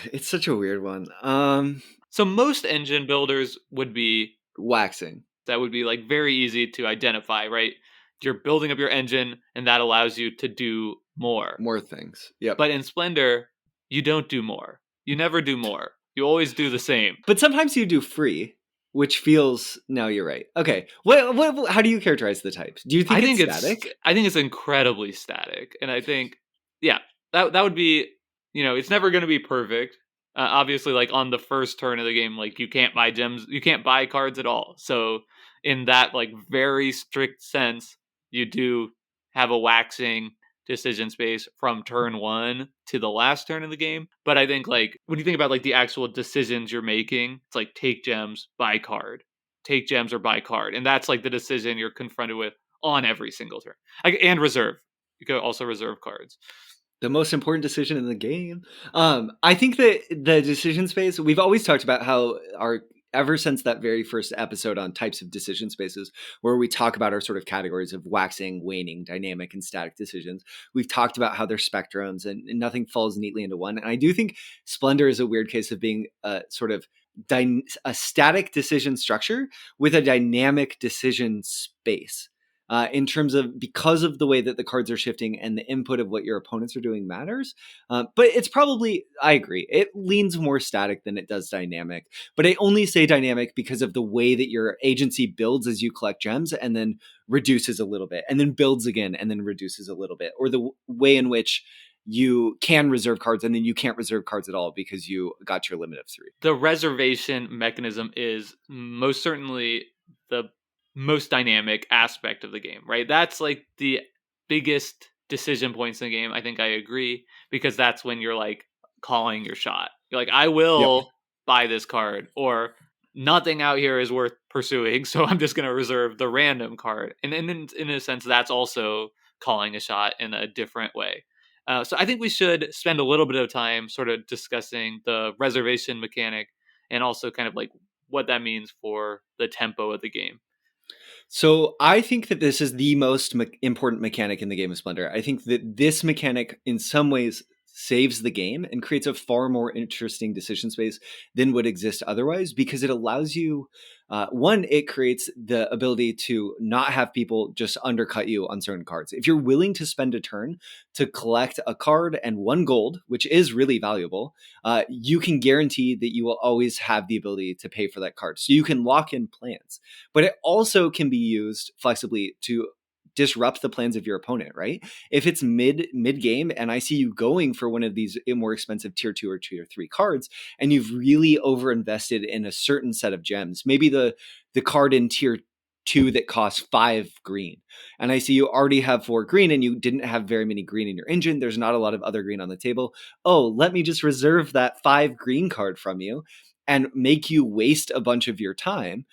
It's such a weird one. So most engine builders would be Waxing. that would be like very easy to identify, right? You're building up your engine and that allows you to do more. More things. Yep. But in Splendor, you don't do more. You never do more. You always do the same. But sometimes you do free, which feels. No, you're right. Okay. How do you characterize the types? Do you think it's static? I think it's incredibly static, and I think yeah, that would be, it's never going to be perfect. Obviously, like on the first turn of the game, like you can't buy gems, you can't buy cards at all. So in that like very strict sense, you do have a waxing decision space from turn 1 to the last turn of the game. But I think like when you think about like the actual decisions you're making, it's like take gems, buy card, take gems or buy card, and that's like the decision you're confronted with on every single turn. And reserve. You could also reserve cards. The most important decision in the game. I think that the decision space, we've always talked about how our ever since that very first episode on types of decision spaces, where we talk about our sort of categories of waxing, waning, dynamic, and static decisions. We've talked about how they're spectrums and nothing falls neatly into one. And I do think Splendor is a weird case of being a sort of a static decision structure with a dynamic decision space. In terms of, because of the way that the cards are shifting and the input of what your opponents are doing matters. But it's probably, I agree, it leans more static than it does dynamic. But I only say dynamic because of the way that your agency builds as you collect gems and then reduces a little bit and then builds again and then reduces a little bit, or the way in which you can reserve cards and then you can't reserve cards at all because you got your limit of 3. The reservation mechanism is most certainly the most dynamic aspect of the game, right? That's like the biggest decision points in the game. I think I agree, because that's when you're like calling your shot. You're like, I Yep. will buy this card, or nothing out here is worth pursuing, so I'm just going to reserve the random card. And in a sense, that's also calling a shot in a different way. So I think we should spend a little bit of time sort of discussing the reservation mechanic, and also kind of like what that means for the tempo of the game. So I think that this is the most important mechanic in the game of Splendor. I think that this mechanic in some ways saves the game and creates a far more interesting decision space than would exist otherwise, because it allows you, one, it creates the ability to not have people just undercut you on certain cards. If you're willing to spend a turn to collect a card and 1 gold, which is really valuable, you can guarantee that you will always have the ability to pay for that card. So you can lock in plans, but it also can be used flexibly to disrupt the plans of your opponent, right? If it's mid game and I see you going for one of these more expensive tier 2 or tier 3 cards, and you've really over invested in a certain set of gems, maybe the card in tier 2 that costs 5 green, and I see you already have 4 green and you didn't have very many green in your engine, there's not a lot of other green on the table. Oh, let me just reserve that 5 green card from you and make you waste a bunch of your time.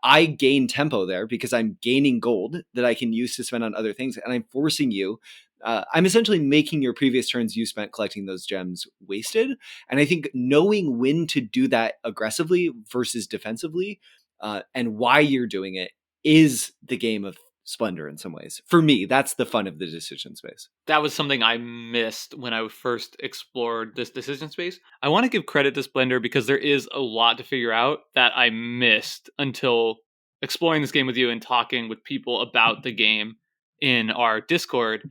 I gain tempo there because I'm gaining gold that I can use to spend on other things, and I'm forcing you. I'm essentially making your previous turns you spent collecting those gems wasted. And I think knowing when to do that aggressively versus defensively, and why you're doing it, is the game of Splendor in some ways. For me, that's the fun of the decision space. That was something I missed when I first explored this decision space. I want to give credit to Splendor because there is a lot to figure out that I missed until exploring this game with you and talking with people about the game in our Discord,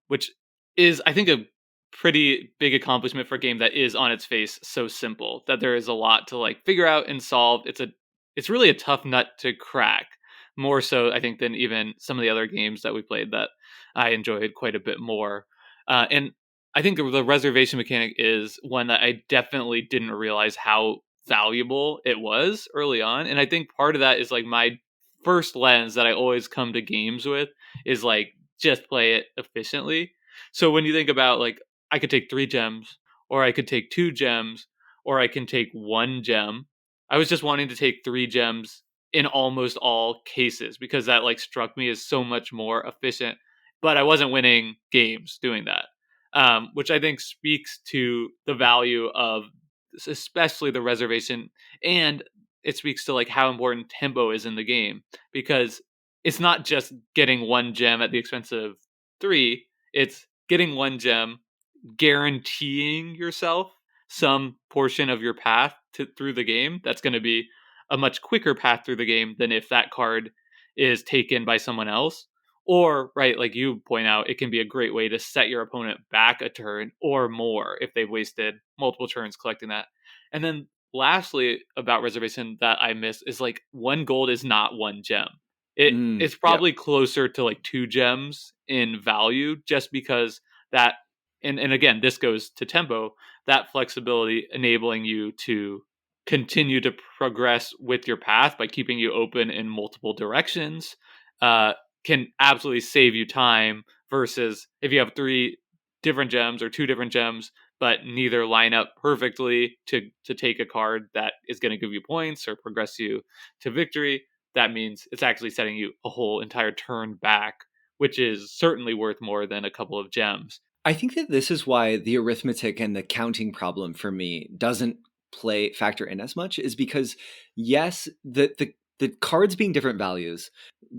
which is, I think, a pretty big accomplishment for a game that is on its face so simple, that there is a lot to like figure out and solve. It's really a tough nut to crack, more so I think than even some of the other games that we played that I enjoyed quite a bit more. And I think the reservation mechanic is one that I definitely didn't realize how valuable it was early on. And I think part of that is like my first lens that I always come to games with is like, just play it efficiently. So when you think about like, I could take 3 gems, or I could take 2 gems, or I can take 1 gem. I was just wanting to take 3 gems in almost all cases, because that like struck me as so much more efficient, but I wasn't winning games doing that, which I think speaks to the value of especially the reservation, and it speaks to like how important tempo is in the game, because it's not just getting 1 gem at the expense of 3, it's getting 1 gem, guaranteeing yourself some portion of your path through the game that's going to be a much quicker path through the game than if that card is taken by someone else. Or, right, like you point out, it can be a great way to set your opponent back a turn or more if they've wasted multiple turns collecting that. And then lastly, about reservation that I miss is like 1 gold is not 1 gem. It's Yep. probably closer to like 2 gems in value, just because that, and again, this goes to tempo, that flexibility enabling you to continue to progress with your path by keeping you open in multiple directions, can absolutely save you time, versus if you have 3 different gems or 2 different gems but neither line up perfectly to take a card that is going to give you points or progress you to victory. That means it's actually setting you a whole entire turn back, which is certainly worth more than a couple of gems. I think that this is why the arithmetic and the counting problem for me doesn't factor in as much is because yes, the cards being different values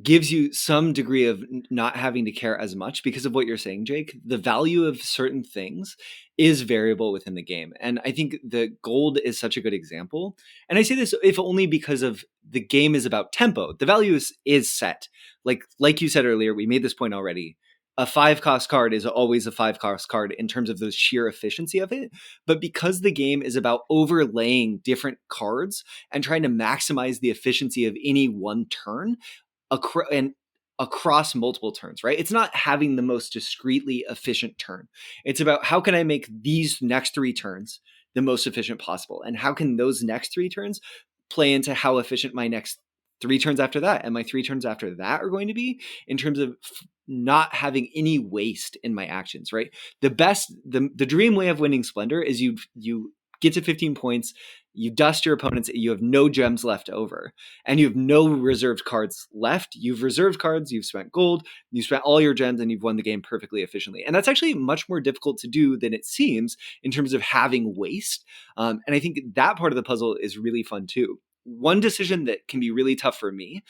gives you some degree of not having to care as much because of what you're saying, Jake. The value of certain things is variable within the game. And I think the gold is such a good example. And I say this if only because of the game is about tempo. The value is set. Like you said earlier, we made this point already. A 5-cost card is always a 5-cost card in terms of the sheer efficiency of it. But because the game is about overlaying different cards and trying to maximize the efficiency of any one turn, and across multiple turns, right? It's not having the most discretely efficient turn. It's about how can I make these next 3 turns the most efficient possible, and how can those next 3 turns play into how efficient my next 3 turns after that and my 3 turns after that are going to be in terms of not having any waste in my actions, right? The dream way of winning Splendor is you get to 15 points, you dust your opponents, you have no gems left over, and you have no reserved cards left. You've reserved cards, you've spent gold, you've spent all your gems, and you've won the game perfectly efficiently. And that's actually much more difficult to do than it seems in terms of having waste. And I think that part of the puzzle is really fun too. One decision that can be really tough for me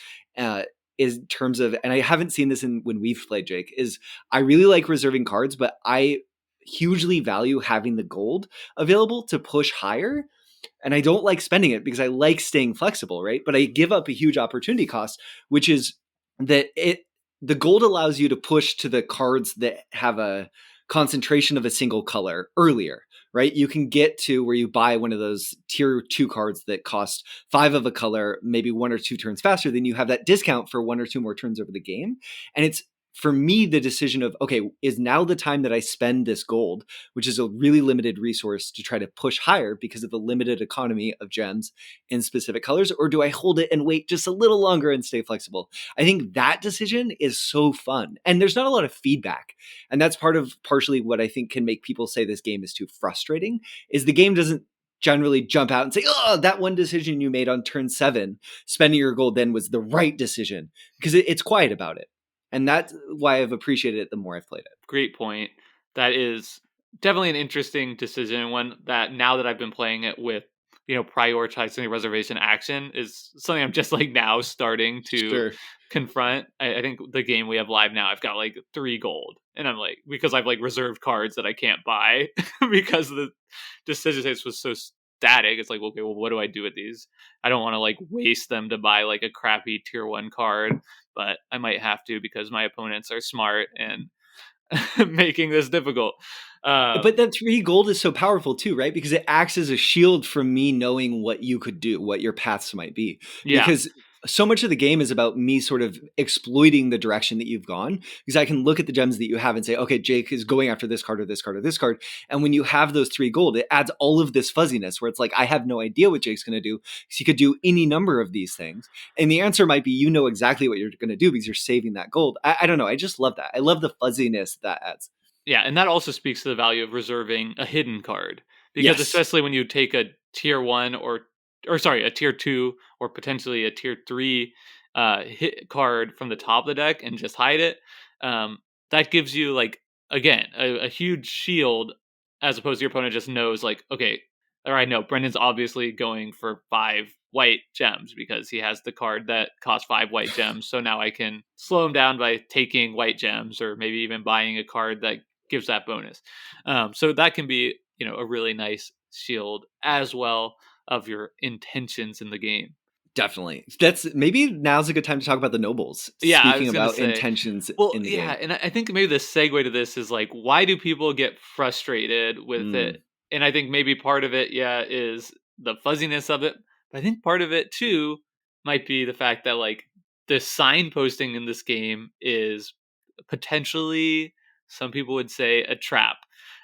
is in terms of, and I haven't seen this in when we've played, Jake, is I really like reserving cards, but I hugely value having the gold available to push higher. And I don't like spending it because I like staying flexible, right? But I give up a huge opportunity cost, which is that the gold allows you to push to the cards that have a concentration of a single color earlier, right? You can get to where you buy one of those tier 2 cards that cost 5 of a color, maybe 1 or 2 turns faster, then you have that discount for 1 or 2 more turns over the game. And it's, for me, the decision of, okay, is now the time that I spend this gold, which is a really limited resource, to try to push higher because of the limited economy of gems in specific colors, or do I hold it and wait just a little longer and stay flexible? I think that decision is so fun. And there's not a lot of feedback. And that's partially what I think can make people say this game is too frustrating, is the game doesn't generally jump out and say, oh, that one decision you made on turn 7, spending your gold then was the right decision, because it's quiet about it. And that's why I've appreciated it the more I've played it. Great point. That is definitely an interesting decision. One that, now that I've been playing it with, prioritizing the reservation action, is something I'm just like now starting to confront. I think the game we have live now, I've got like 3 gold, and I'm like, because I've like reserved cards that I can't buy because the decision space was so static. It's like, okay, well, what do I do with these? I don't want to like waste them to buy like a crappy tier 1 card, but I might have to because my opponents are smart and making this difficult. But that 3 gold is so powerful too, right? Because it acts as a shield from me knowing what you could do, what your paths might be. Yeah. Because so much of the game is about me sort of exploiting the direction that you've gone, because I can look at the gems that you have and say, okay, Jake is going after this card or this card or this card. And when you have those 3 gold, it adds all of this fuzziness where it's like, I have no idea what Jake's going to do, because he could do any number of these things. And the answer might be, you know exactly what you're going to do because you're saving that gold. I don't know. I just love that. I love the fuzziness that adds. Yeah, and that also speaks to the value of reserving a hidden card, because especially when you take a tier 1 or sorry, a tier 2 or potentially a tier 3 hit card from the top of the deck and just hide it, that gives you like, again, a huge shield, as opposed to your opponent just knows like, okay, all right, no, Brendan's obviously going for 5 white gems because he has the card that costs 5 white gems. So now I can slow him down by taking white gems, or maybe even buying a card that gives that bonus. So that can be, a really nice shield as well of your intentions in the game. Definitely. That's maybe now's a good time to talk about the nobles. Yeah, I Speaking was gonna about say, intentions well, in the yeah, game. and I think maybe the segue to this is like, why do people get frustrated with it? And I think maybe part of it, is the fuzziness of it. But I think part of it too might be the fact that like the signposting in this game is potentially, some people would say, a trap.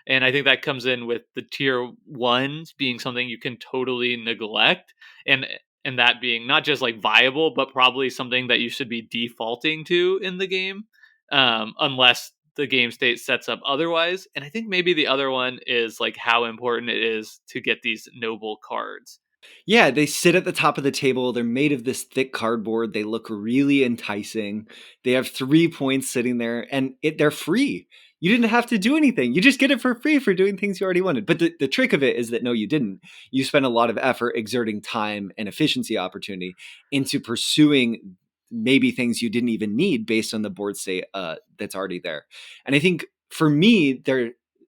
And I think that comes in with the tier 1s being something you can totally neglect, and that being not just like viable, but probably something that you should be defaulting to in the game, unless the game state sets up otherwise. And I think maybe the other one is like how important it is to get these noble cards. Yeah, they sit at the top of the table. They're made of this thick cardboard. They look really enticing. They have 3 points sitting there, and they're free. you didn't have to do anything. You just get it for free for doing things you already wanted. But the trick of it is that no, you didn't. You spent a lot of effort exerting time and efficiency opportunity into pursuing maybe things you didn't even need based on the board state that's already there. And I think for me,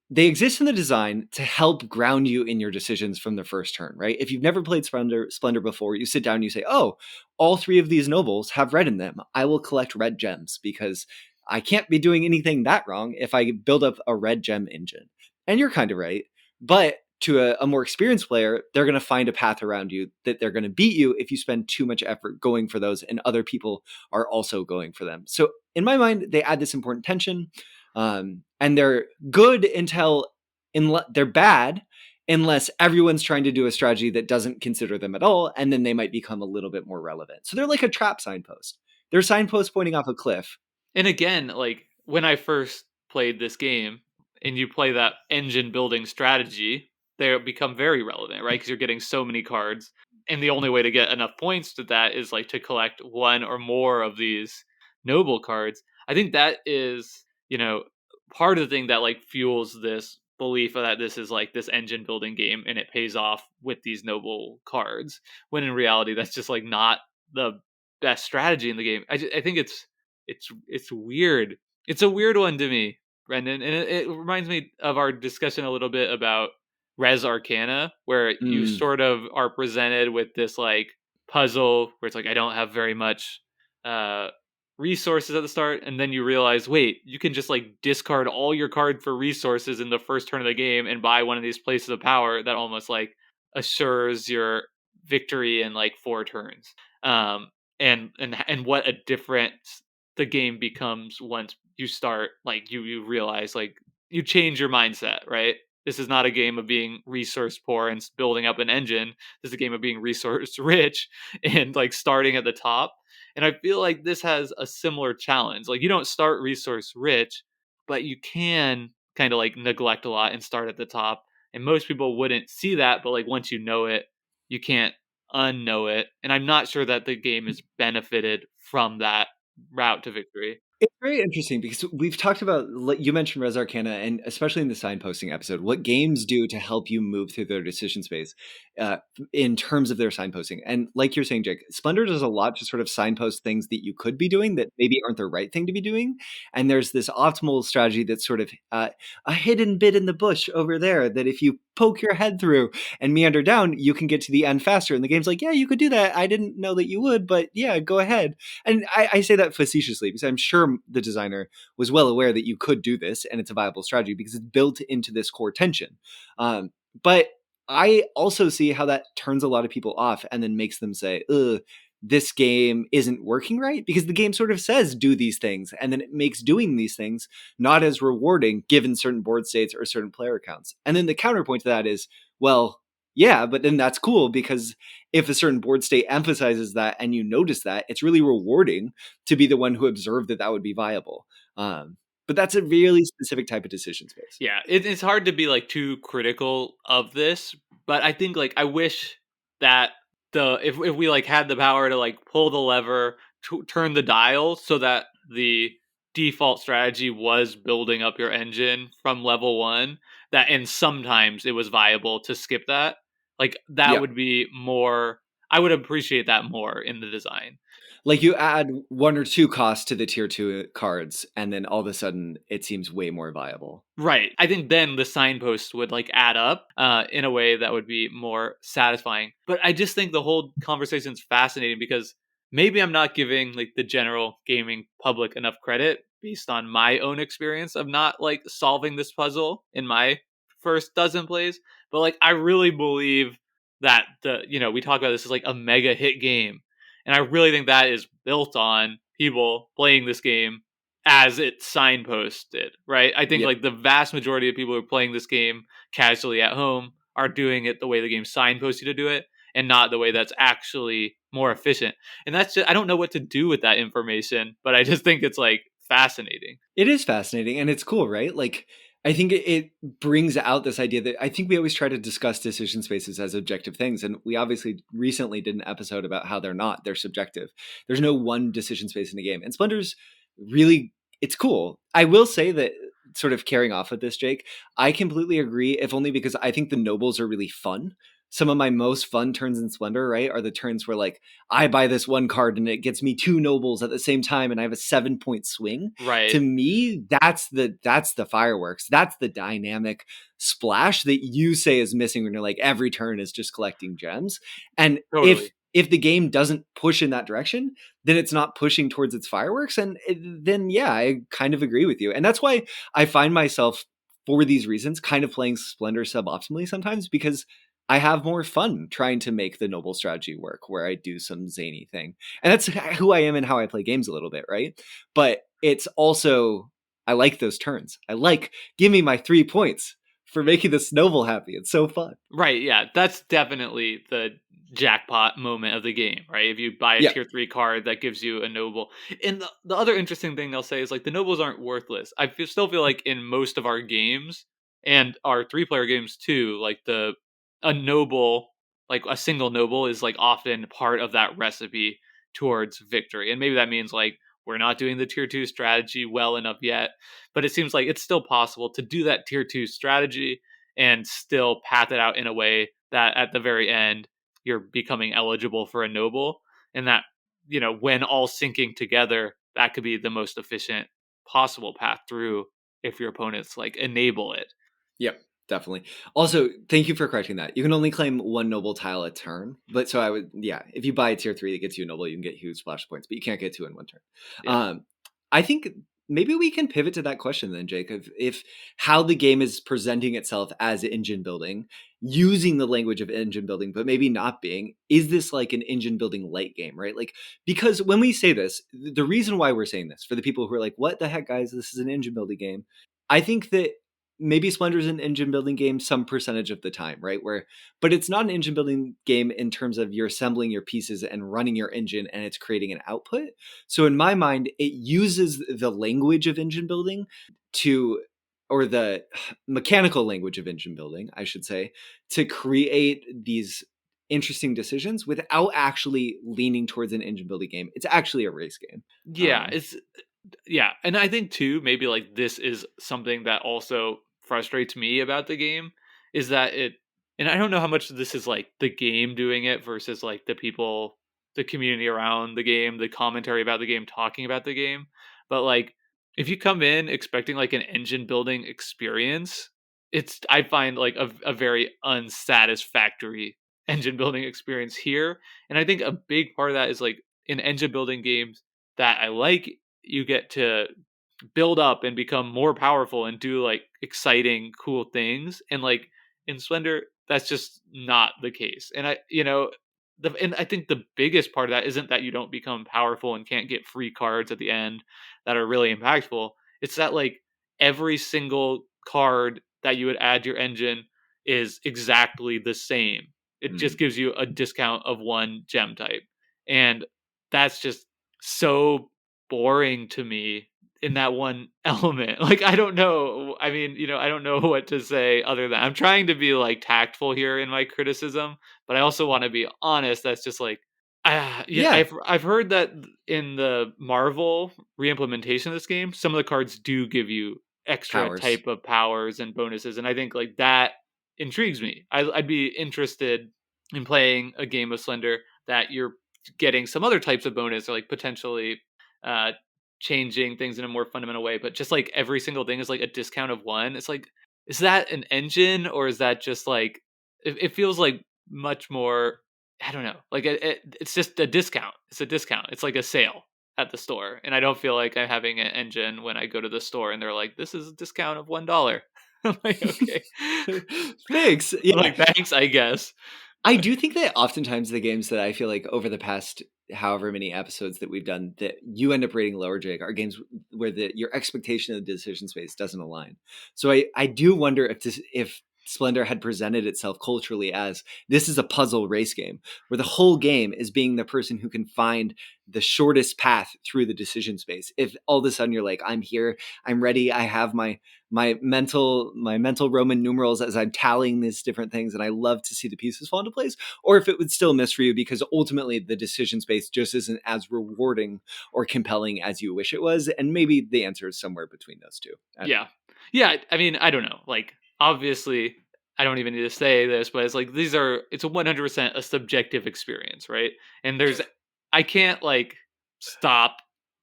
they exist in the design to help ground you in your decisions from the first turn, right? If you've never played Splendor before, you sit down and you say, oh, all 3 of these nobles have red in them. I will collect red gems because I can't be doing anything that wrong if I build up a red gem engine. And you're kind of right. But to a more experienced player, they're going to find a path around you that they're going to beat you if you spend too much effort going for those and other people are also going for them. So in my mind, they add this important tension. And they're good until they're bad unless everyone's trying to do a strategy that doesn't consider them at all, and then they might become a little bit more relevant. So they're like a trap signpost. They're signposts pointing off a cliff. And again, like when I first played this game and you play that engine building strategy, they become very relevant, right? Because you're getting so many cards. And the only way to get enough points to that is like to collect one or more of these noble cards. I think that is, part of the thing that like fuels this belief that this is like this engine building game and it pays off with these noble cards. When in reality, that's just like not the best strategy in the game. I think it's weird. It's a weird one to me, Brendan, and it reminds me of our discussion a little bit about Res Arcana, where you sort of are presented with this like puzzle where it's like I don't have very much resources at the start, and then you realize, wait, you can just like discard all your card for resources in the first turn of the game and buy one of these places of power that almost like assures your victory in like 4 turns. And what a difference the game becomes once you start, like you realize like you change your mindset, right? This is not a game of being resource poor and building up an engine. This is a game of being resource rich and like starting at the top. And I feel like this has a similar challenge. Like you don't start resource rich, but you can kind of like neglect a lot and start at the top. And most people wouldn't see that, but like once you know it, you can't unknow it. And I'm not sure that the game is benefited from that route to victory. It's very interesting because we've talked about, you mentioned Res Arcana, and especially in the signposting episode, what games do to help you move through their decision space uh, in terms of their signposting. And like you're saying, Jake, Splendor does a lot to sort of signpost things that you could be doing that maybe aren't the right thing to be doing. And there's this optimal strategy that's sort of a hidden bit in the bush over there that if you poke your head through and meander down, you can get to the end faster. And the game's like, yeah, you could do that. I didn't know that you would, but yeah, go ahead. And I say that facetiously because I'm sure the designer was well aware that you could do this and it's a viable strategy because it's built into this core tension. But I also see how that turns a lot of people off and then makes them say, ugh, this game isn't working right, because the game sort of says do these things and then it makes doing these things not as rewarding given certain board states or certain player counts. And then the counterpoint to that is, well, yeah, but then that's cool because if a certain board state emphasizes that and you notice that, it's really rewarding to be the one who observed that that would be viable. But that's a really specific type of decision space. Yeah, it's hard to be like too critical of this, but I think like I wish that if we like had the power to like pull the lever, turn the dial so that the default strategy was building up your engine from level 1, that and sometimes it was viable to skip that. Like that Yeah. would be more, I would appreciate that more in the design. Like you add 1 or 2 costs to the tier 2 cards, and then all of a sudden it seems way more viable. Right. I think then the signposts would like add up in a way that would be more satisfying. But I just think the whole conversation is fascinating because maybe I'm not giving like the general gaming public enough credit based on my own experience of not like solving this puzzle in my first dozen plays. But like I really believe that we talk about this as like a mega hit game. And I really think that is built on people playing this game as it signposted, right? I think Yep. like the vast majority of people who are playing this game casually at home are doing it the way the game signposts you to do it and not the way that's actually more efficient. And that's just, I don't know what to do with that information, but I just think it's like fascinating. It is fascinating and it's cool, right? Like, I think it brings out this idea that I think we always try to discuss decision spaces as objective things. And we obviously recently did an episode about how they're not, they're subjective. There's no one decision space in the game. And Splendor's really, it's cool. I will say that sort of carrying off with this, Jake, I completely agree, if only because I think the nobles are really fun. Some of my most fun turns in Splendor, right, are the turns where like I buy this one card and it gets me 2 nobles at the same time and I have a 7-point swing. Right. To me, that's the fireworks. That's the dynamic splash that you say is missing when you're like every turn is just collecting gems. And Totally. if the game doesn't push in that direction, then it's not pushing towards its fireworks. And then, yeah, I kind of agree with you. And that's why I find myself, for these reasons, kind of playing Splendor suboptimally sometimes, because I have more fun trying to make the noble strategy work where I do some zany thing. And that's who I am and how I play games a little bit, right? But it's also, I like those turns. I like, give me my 3 points for making this noble happy. It's so fun. Right, yeah. That's definitely the jackpot moment of the game, right? If you buy a Yeah. tier 3 card that gives you a noble. And the other interesting thing they'll say is like the nobles aren't worthless. Still feel like in most of our games and our 3-player games too, like a noble, like a single noble is like often part of that recipe towards victory. And maybe that means like we're not doing the tier 2 strategy well enough yet, but it seems like it's still possible to do that tier 2 strategy and still path it out in a way that at the very end you're becoming eligible for a noble, and that, when all syncing together, that could be the most efficient possible path through if your opponents like enable it. Yep, definitely. Also, thank you for correcting that. You can only claim 1 noble tile a turn. But so I would, yeah, if you buy a tier 3 that gets you a noble, you can get huge splash points, but you can't get 2 in 1 turn. Yeah. I think maybe we can pivot to that question then, Jake, of if how the game is presenting itself as engine building, using the language of engine building, but maybe not being. Is this like an engine building light game, right? Like, because when we say this, the reason why we're saying this, for the people who are like, what the heck, guys, this is an engine building game. I think that maybe Splendor's an engine building game some percentage of the time, right? But it's not an engine building game in terms of you're assembling your pieces and running your engine and it's creating an output. So in my mind, it uses the language of engine building or the mechanical language of engine building, I should say, to create these interesting decisions without actually leaning towards an engine building game. It's actually a race game. Yeah, and I think too maybe like this is something that also frustrates me about the game is that and I don't know how much this is like the game doing it versus like the community around the game, the commentary about the game, talking about the game, but like if you come in expecting like an engine building experience, I find like a very unsatisfactory engine building experience here. And I think a big part of that is like in engine building games that I like, you get to build up and become more powerful and do like exciting, cool things. And like in Splendor, that's just not the case. And and I think the biggest part of that isn't that you don't become powerful and can't get free cards at the end that are really impactful. It's that like every single card that you would add to your engine is exactly the same. It just gives you a discount of 1 gem type. And that's just so boring to me in that one element. Like, I don't know. I mean, I don't know what to say other than I'm trying to be like tactful here in my criticism, but I also want to be honest. That's just like, yeah, Yeah. I've heard that in the Marvel reimplementation of this game, some of the cards do give you extra Powers. type of powers and bonuses, and I think like that intrigues me. I'd be interested in playing a game of Slender that you're getting some other types of bonus or like potentially uh changing things in a more fundamental way, but just like every single thing is like a discount of 1. It's like, is that an engine or is that just like it feels like much more, I don't know, like it's just a discount. It's a discount. It's like a sale at the store, and I don't feel like I'm having an engine when I go to the store and they're like, this is a discount of $1. I'm like, okay. Thanks. I'm Yeah. like, thanks, I guess. I do think that oftentimes the games that I feel like over the past however many episodes that we've done that you end up rating lower, Jake, are games where your expectation of the decision space doesn't align. So I do wonder if Splendor had presented itself culturally as this is a puzzle race game where the whole game is being the person who can find the shortest path through the decision space. If all of a sudden you're like, I'm here, I'm ready, I have my mental Roman numerals as I'm tallying these different things, and I love to see the pieces fall into place, or if it would still miss for you because ultimately the decision space just isn't as rewarding or compelling as you wish it was, and maybe the answer is somewhere between those two. Yeah. Yeah, I mean, I don't know. Like, obviously, I don't even need to say this, but it's like it's a 100% a subjective experience, right? And I can't like stop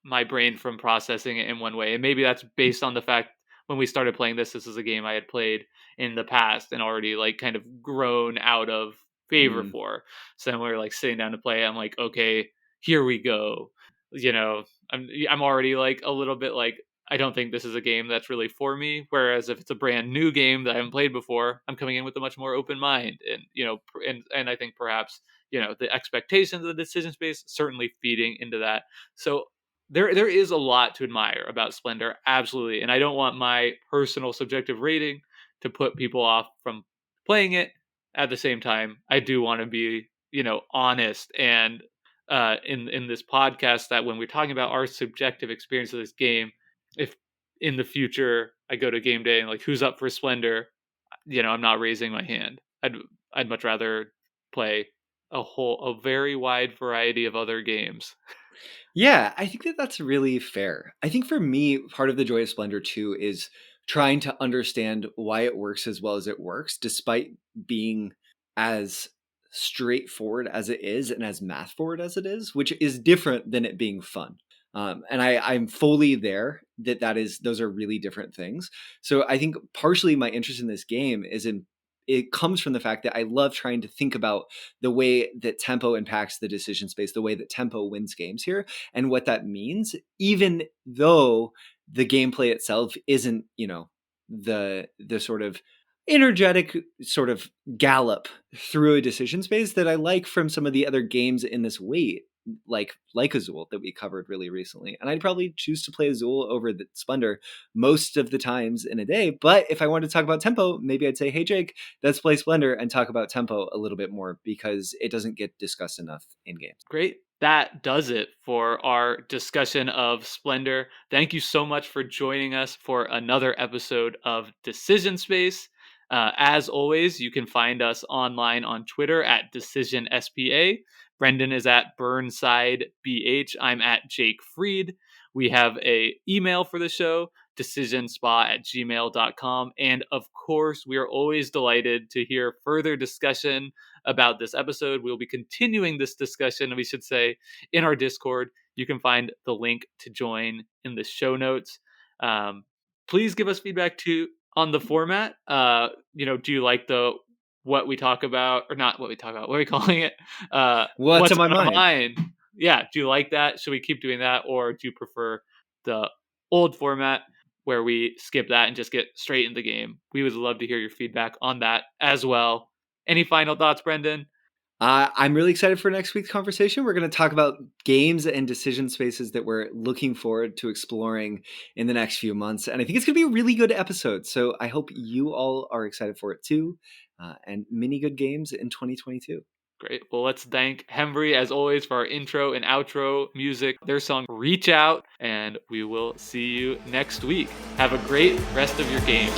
my brain from processing it in one way. And maybe that's based on the fact when we started playing this is a game I had played in the past and already like kind of grown out of favor Mm, for. So then we were like sitting down to play. I'm like, okay, here we go. You know, I'm already like a little bit like I don't think this is a game that's really for me. Whereas if it's a brand new game that I haven't played before, I'm coming in with a much more open mind, and and I think perhaps the expectations of the decision space certainly feeding into that. So there is a lot to admire about Splendor, absolutely, and I don't want my personal subjective rating to put people off from playing it. At the same time, I do want to be honest and in this podcast that when we're talking about our subjective experience of this game, if in the future I go to game day and like who's up for Splendor, I'm not raising my hand. I'd much rather play a very wide variety of other games. Yeah, I think that that's really fair. I think for me, part of the joy of Splendor too is trying to understand why it works as well as it works, despite being as straightforward as it is and as math forward as it is, which is different than it being fun. And I'm fully there that is those are really different things. So I think partially my interest in this game is in it comes from the fact that I love trying to think about the way that tempo impacts the decision space, the way that tempo wins games here and what that means, even though the gameplay itself isn't, the sort of energetic sort of gallop through a decision space that I like from some of the other games in this weight, like Azul that we covered really recently. And I'd probably choose to play Azul over the Splendor most of the times in a day. But if I wanted to talk about tempo, maybe I'd say, hey Jake, let's play Splendor and talk about tempo a little bit more because it doesn't get discussed enough in games. Great. That does it for our discussion of Splendor. Thank you so much for joining us for another episode of Decision Space. As always, you can find us online on Twitter at DecisionSPA. Brendan is at BurnsideBH. I'm at Jake Freed. We have a email for the show, decisionspa@gmail.com. And of course, we are always delighted to hear further discussion about this episode. We'll be continuing this discussion, we should say, in our Discord. You can find the link to join in the show notes. Please give us feedback too on the format. Do you like the what we talk about or not what we talk about? What are we calling it? What's What's on my on our mind? mind? Yeah. Do you like that? Should we keep doing that, or do you prefer the old format where we skip that and just get straight in the game? We would love to hear your feedback on that as well. Any final thoughts, Brendan? I'm really excited for next week's conversation. We're going to talk about games and decision spaces that we're looking forward to exploring in the next few months. And I think it's going to be a really good episode. So I hope you all are excited for it too. And many good games in 2022. Great. Well, let's thank Hembry, as always, for our intro and outro music. Their song Reach Out, and we will see you next week. Have a great rest of your game.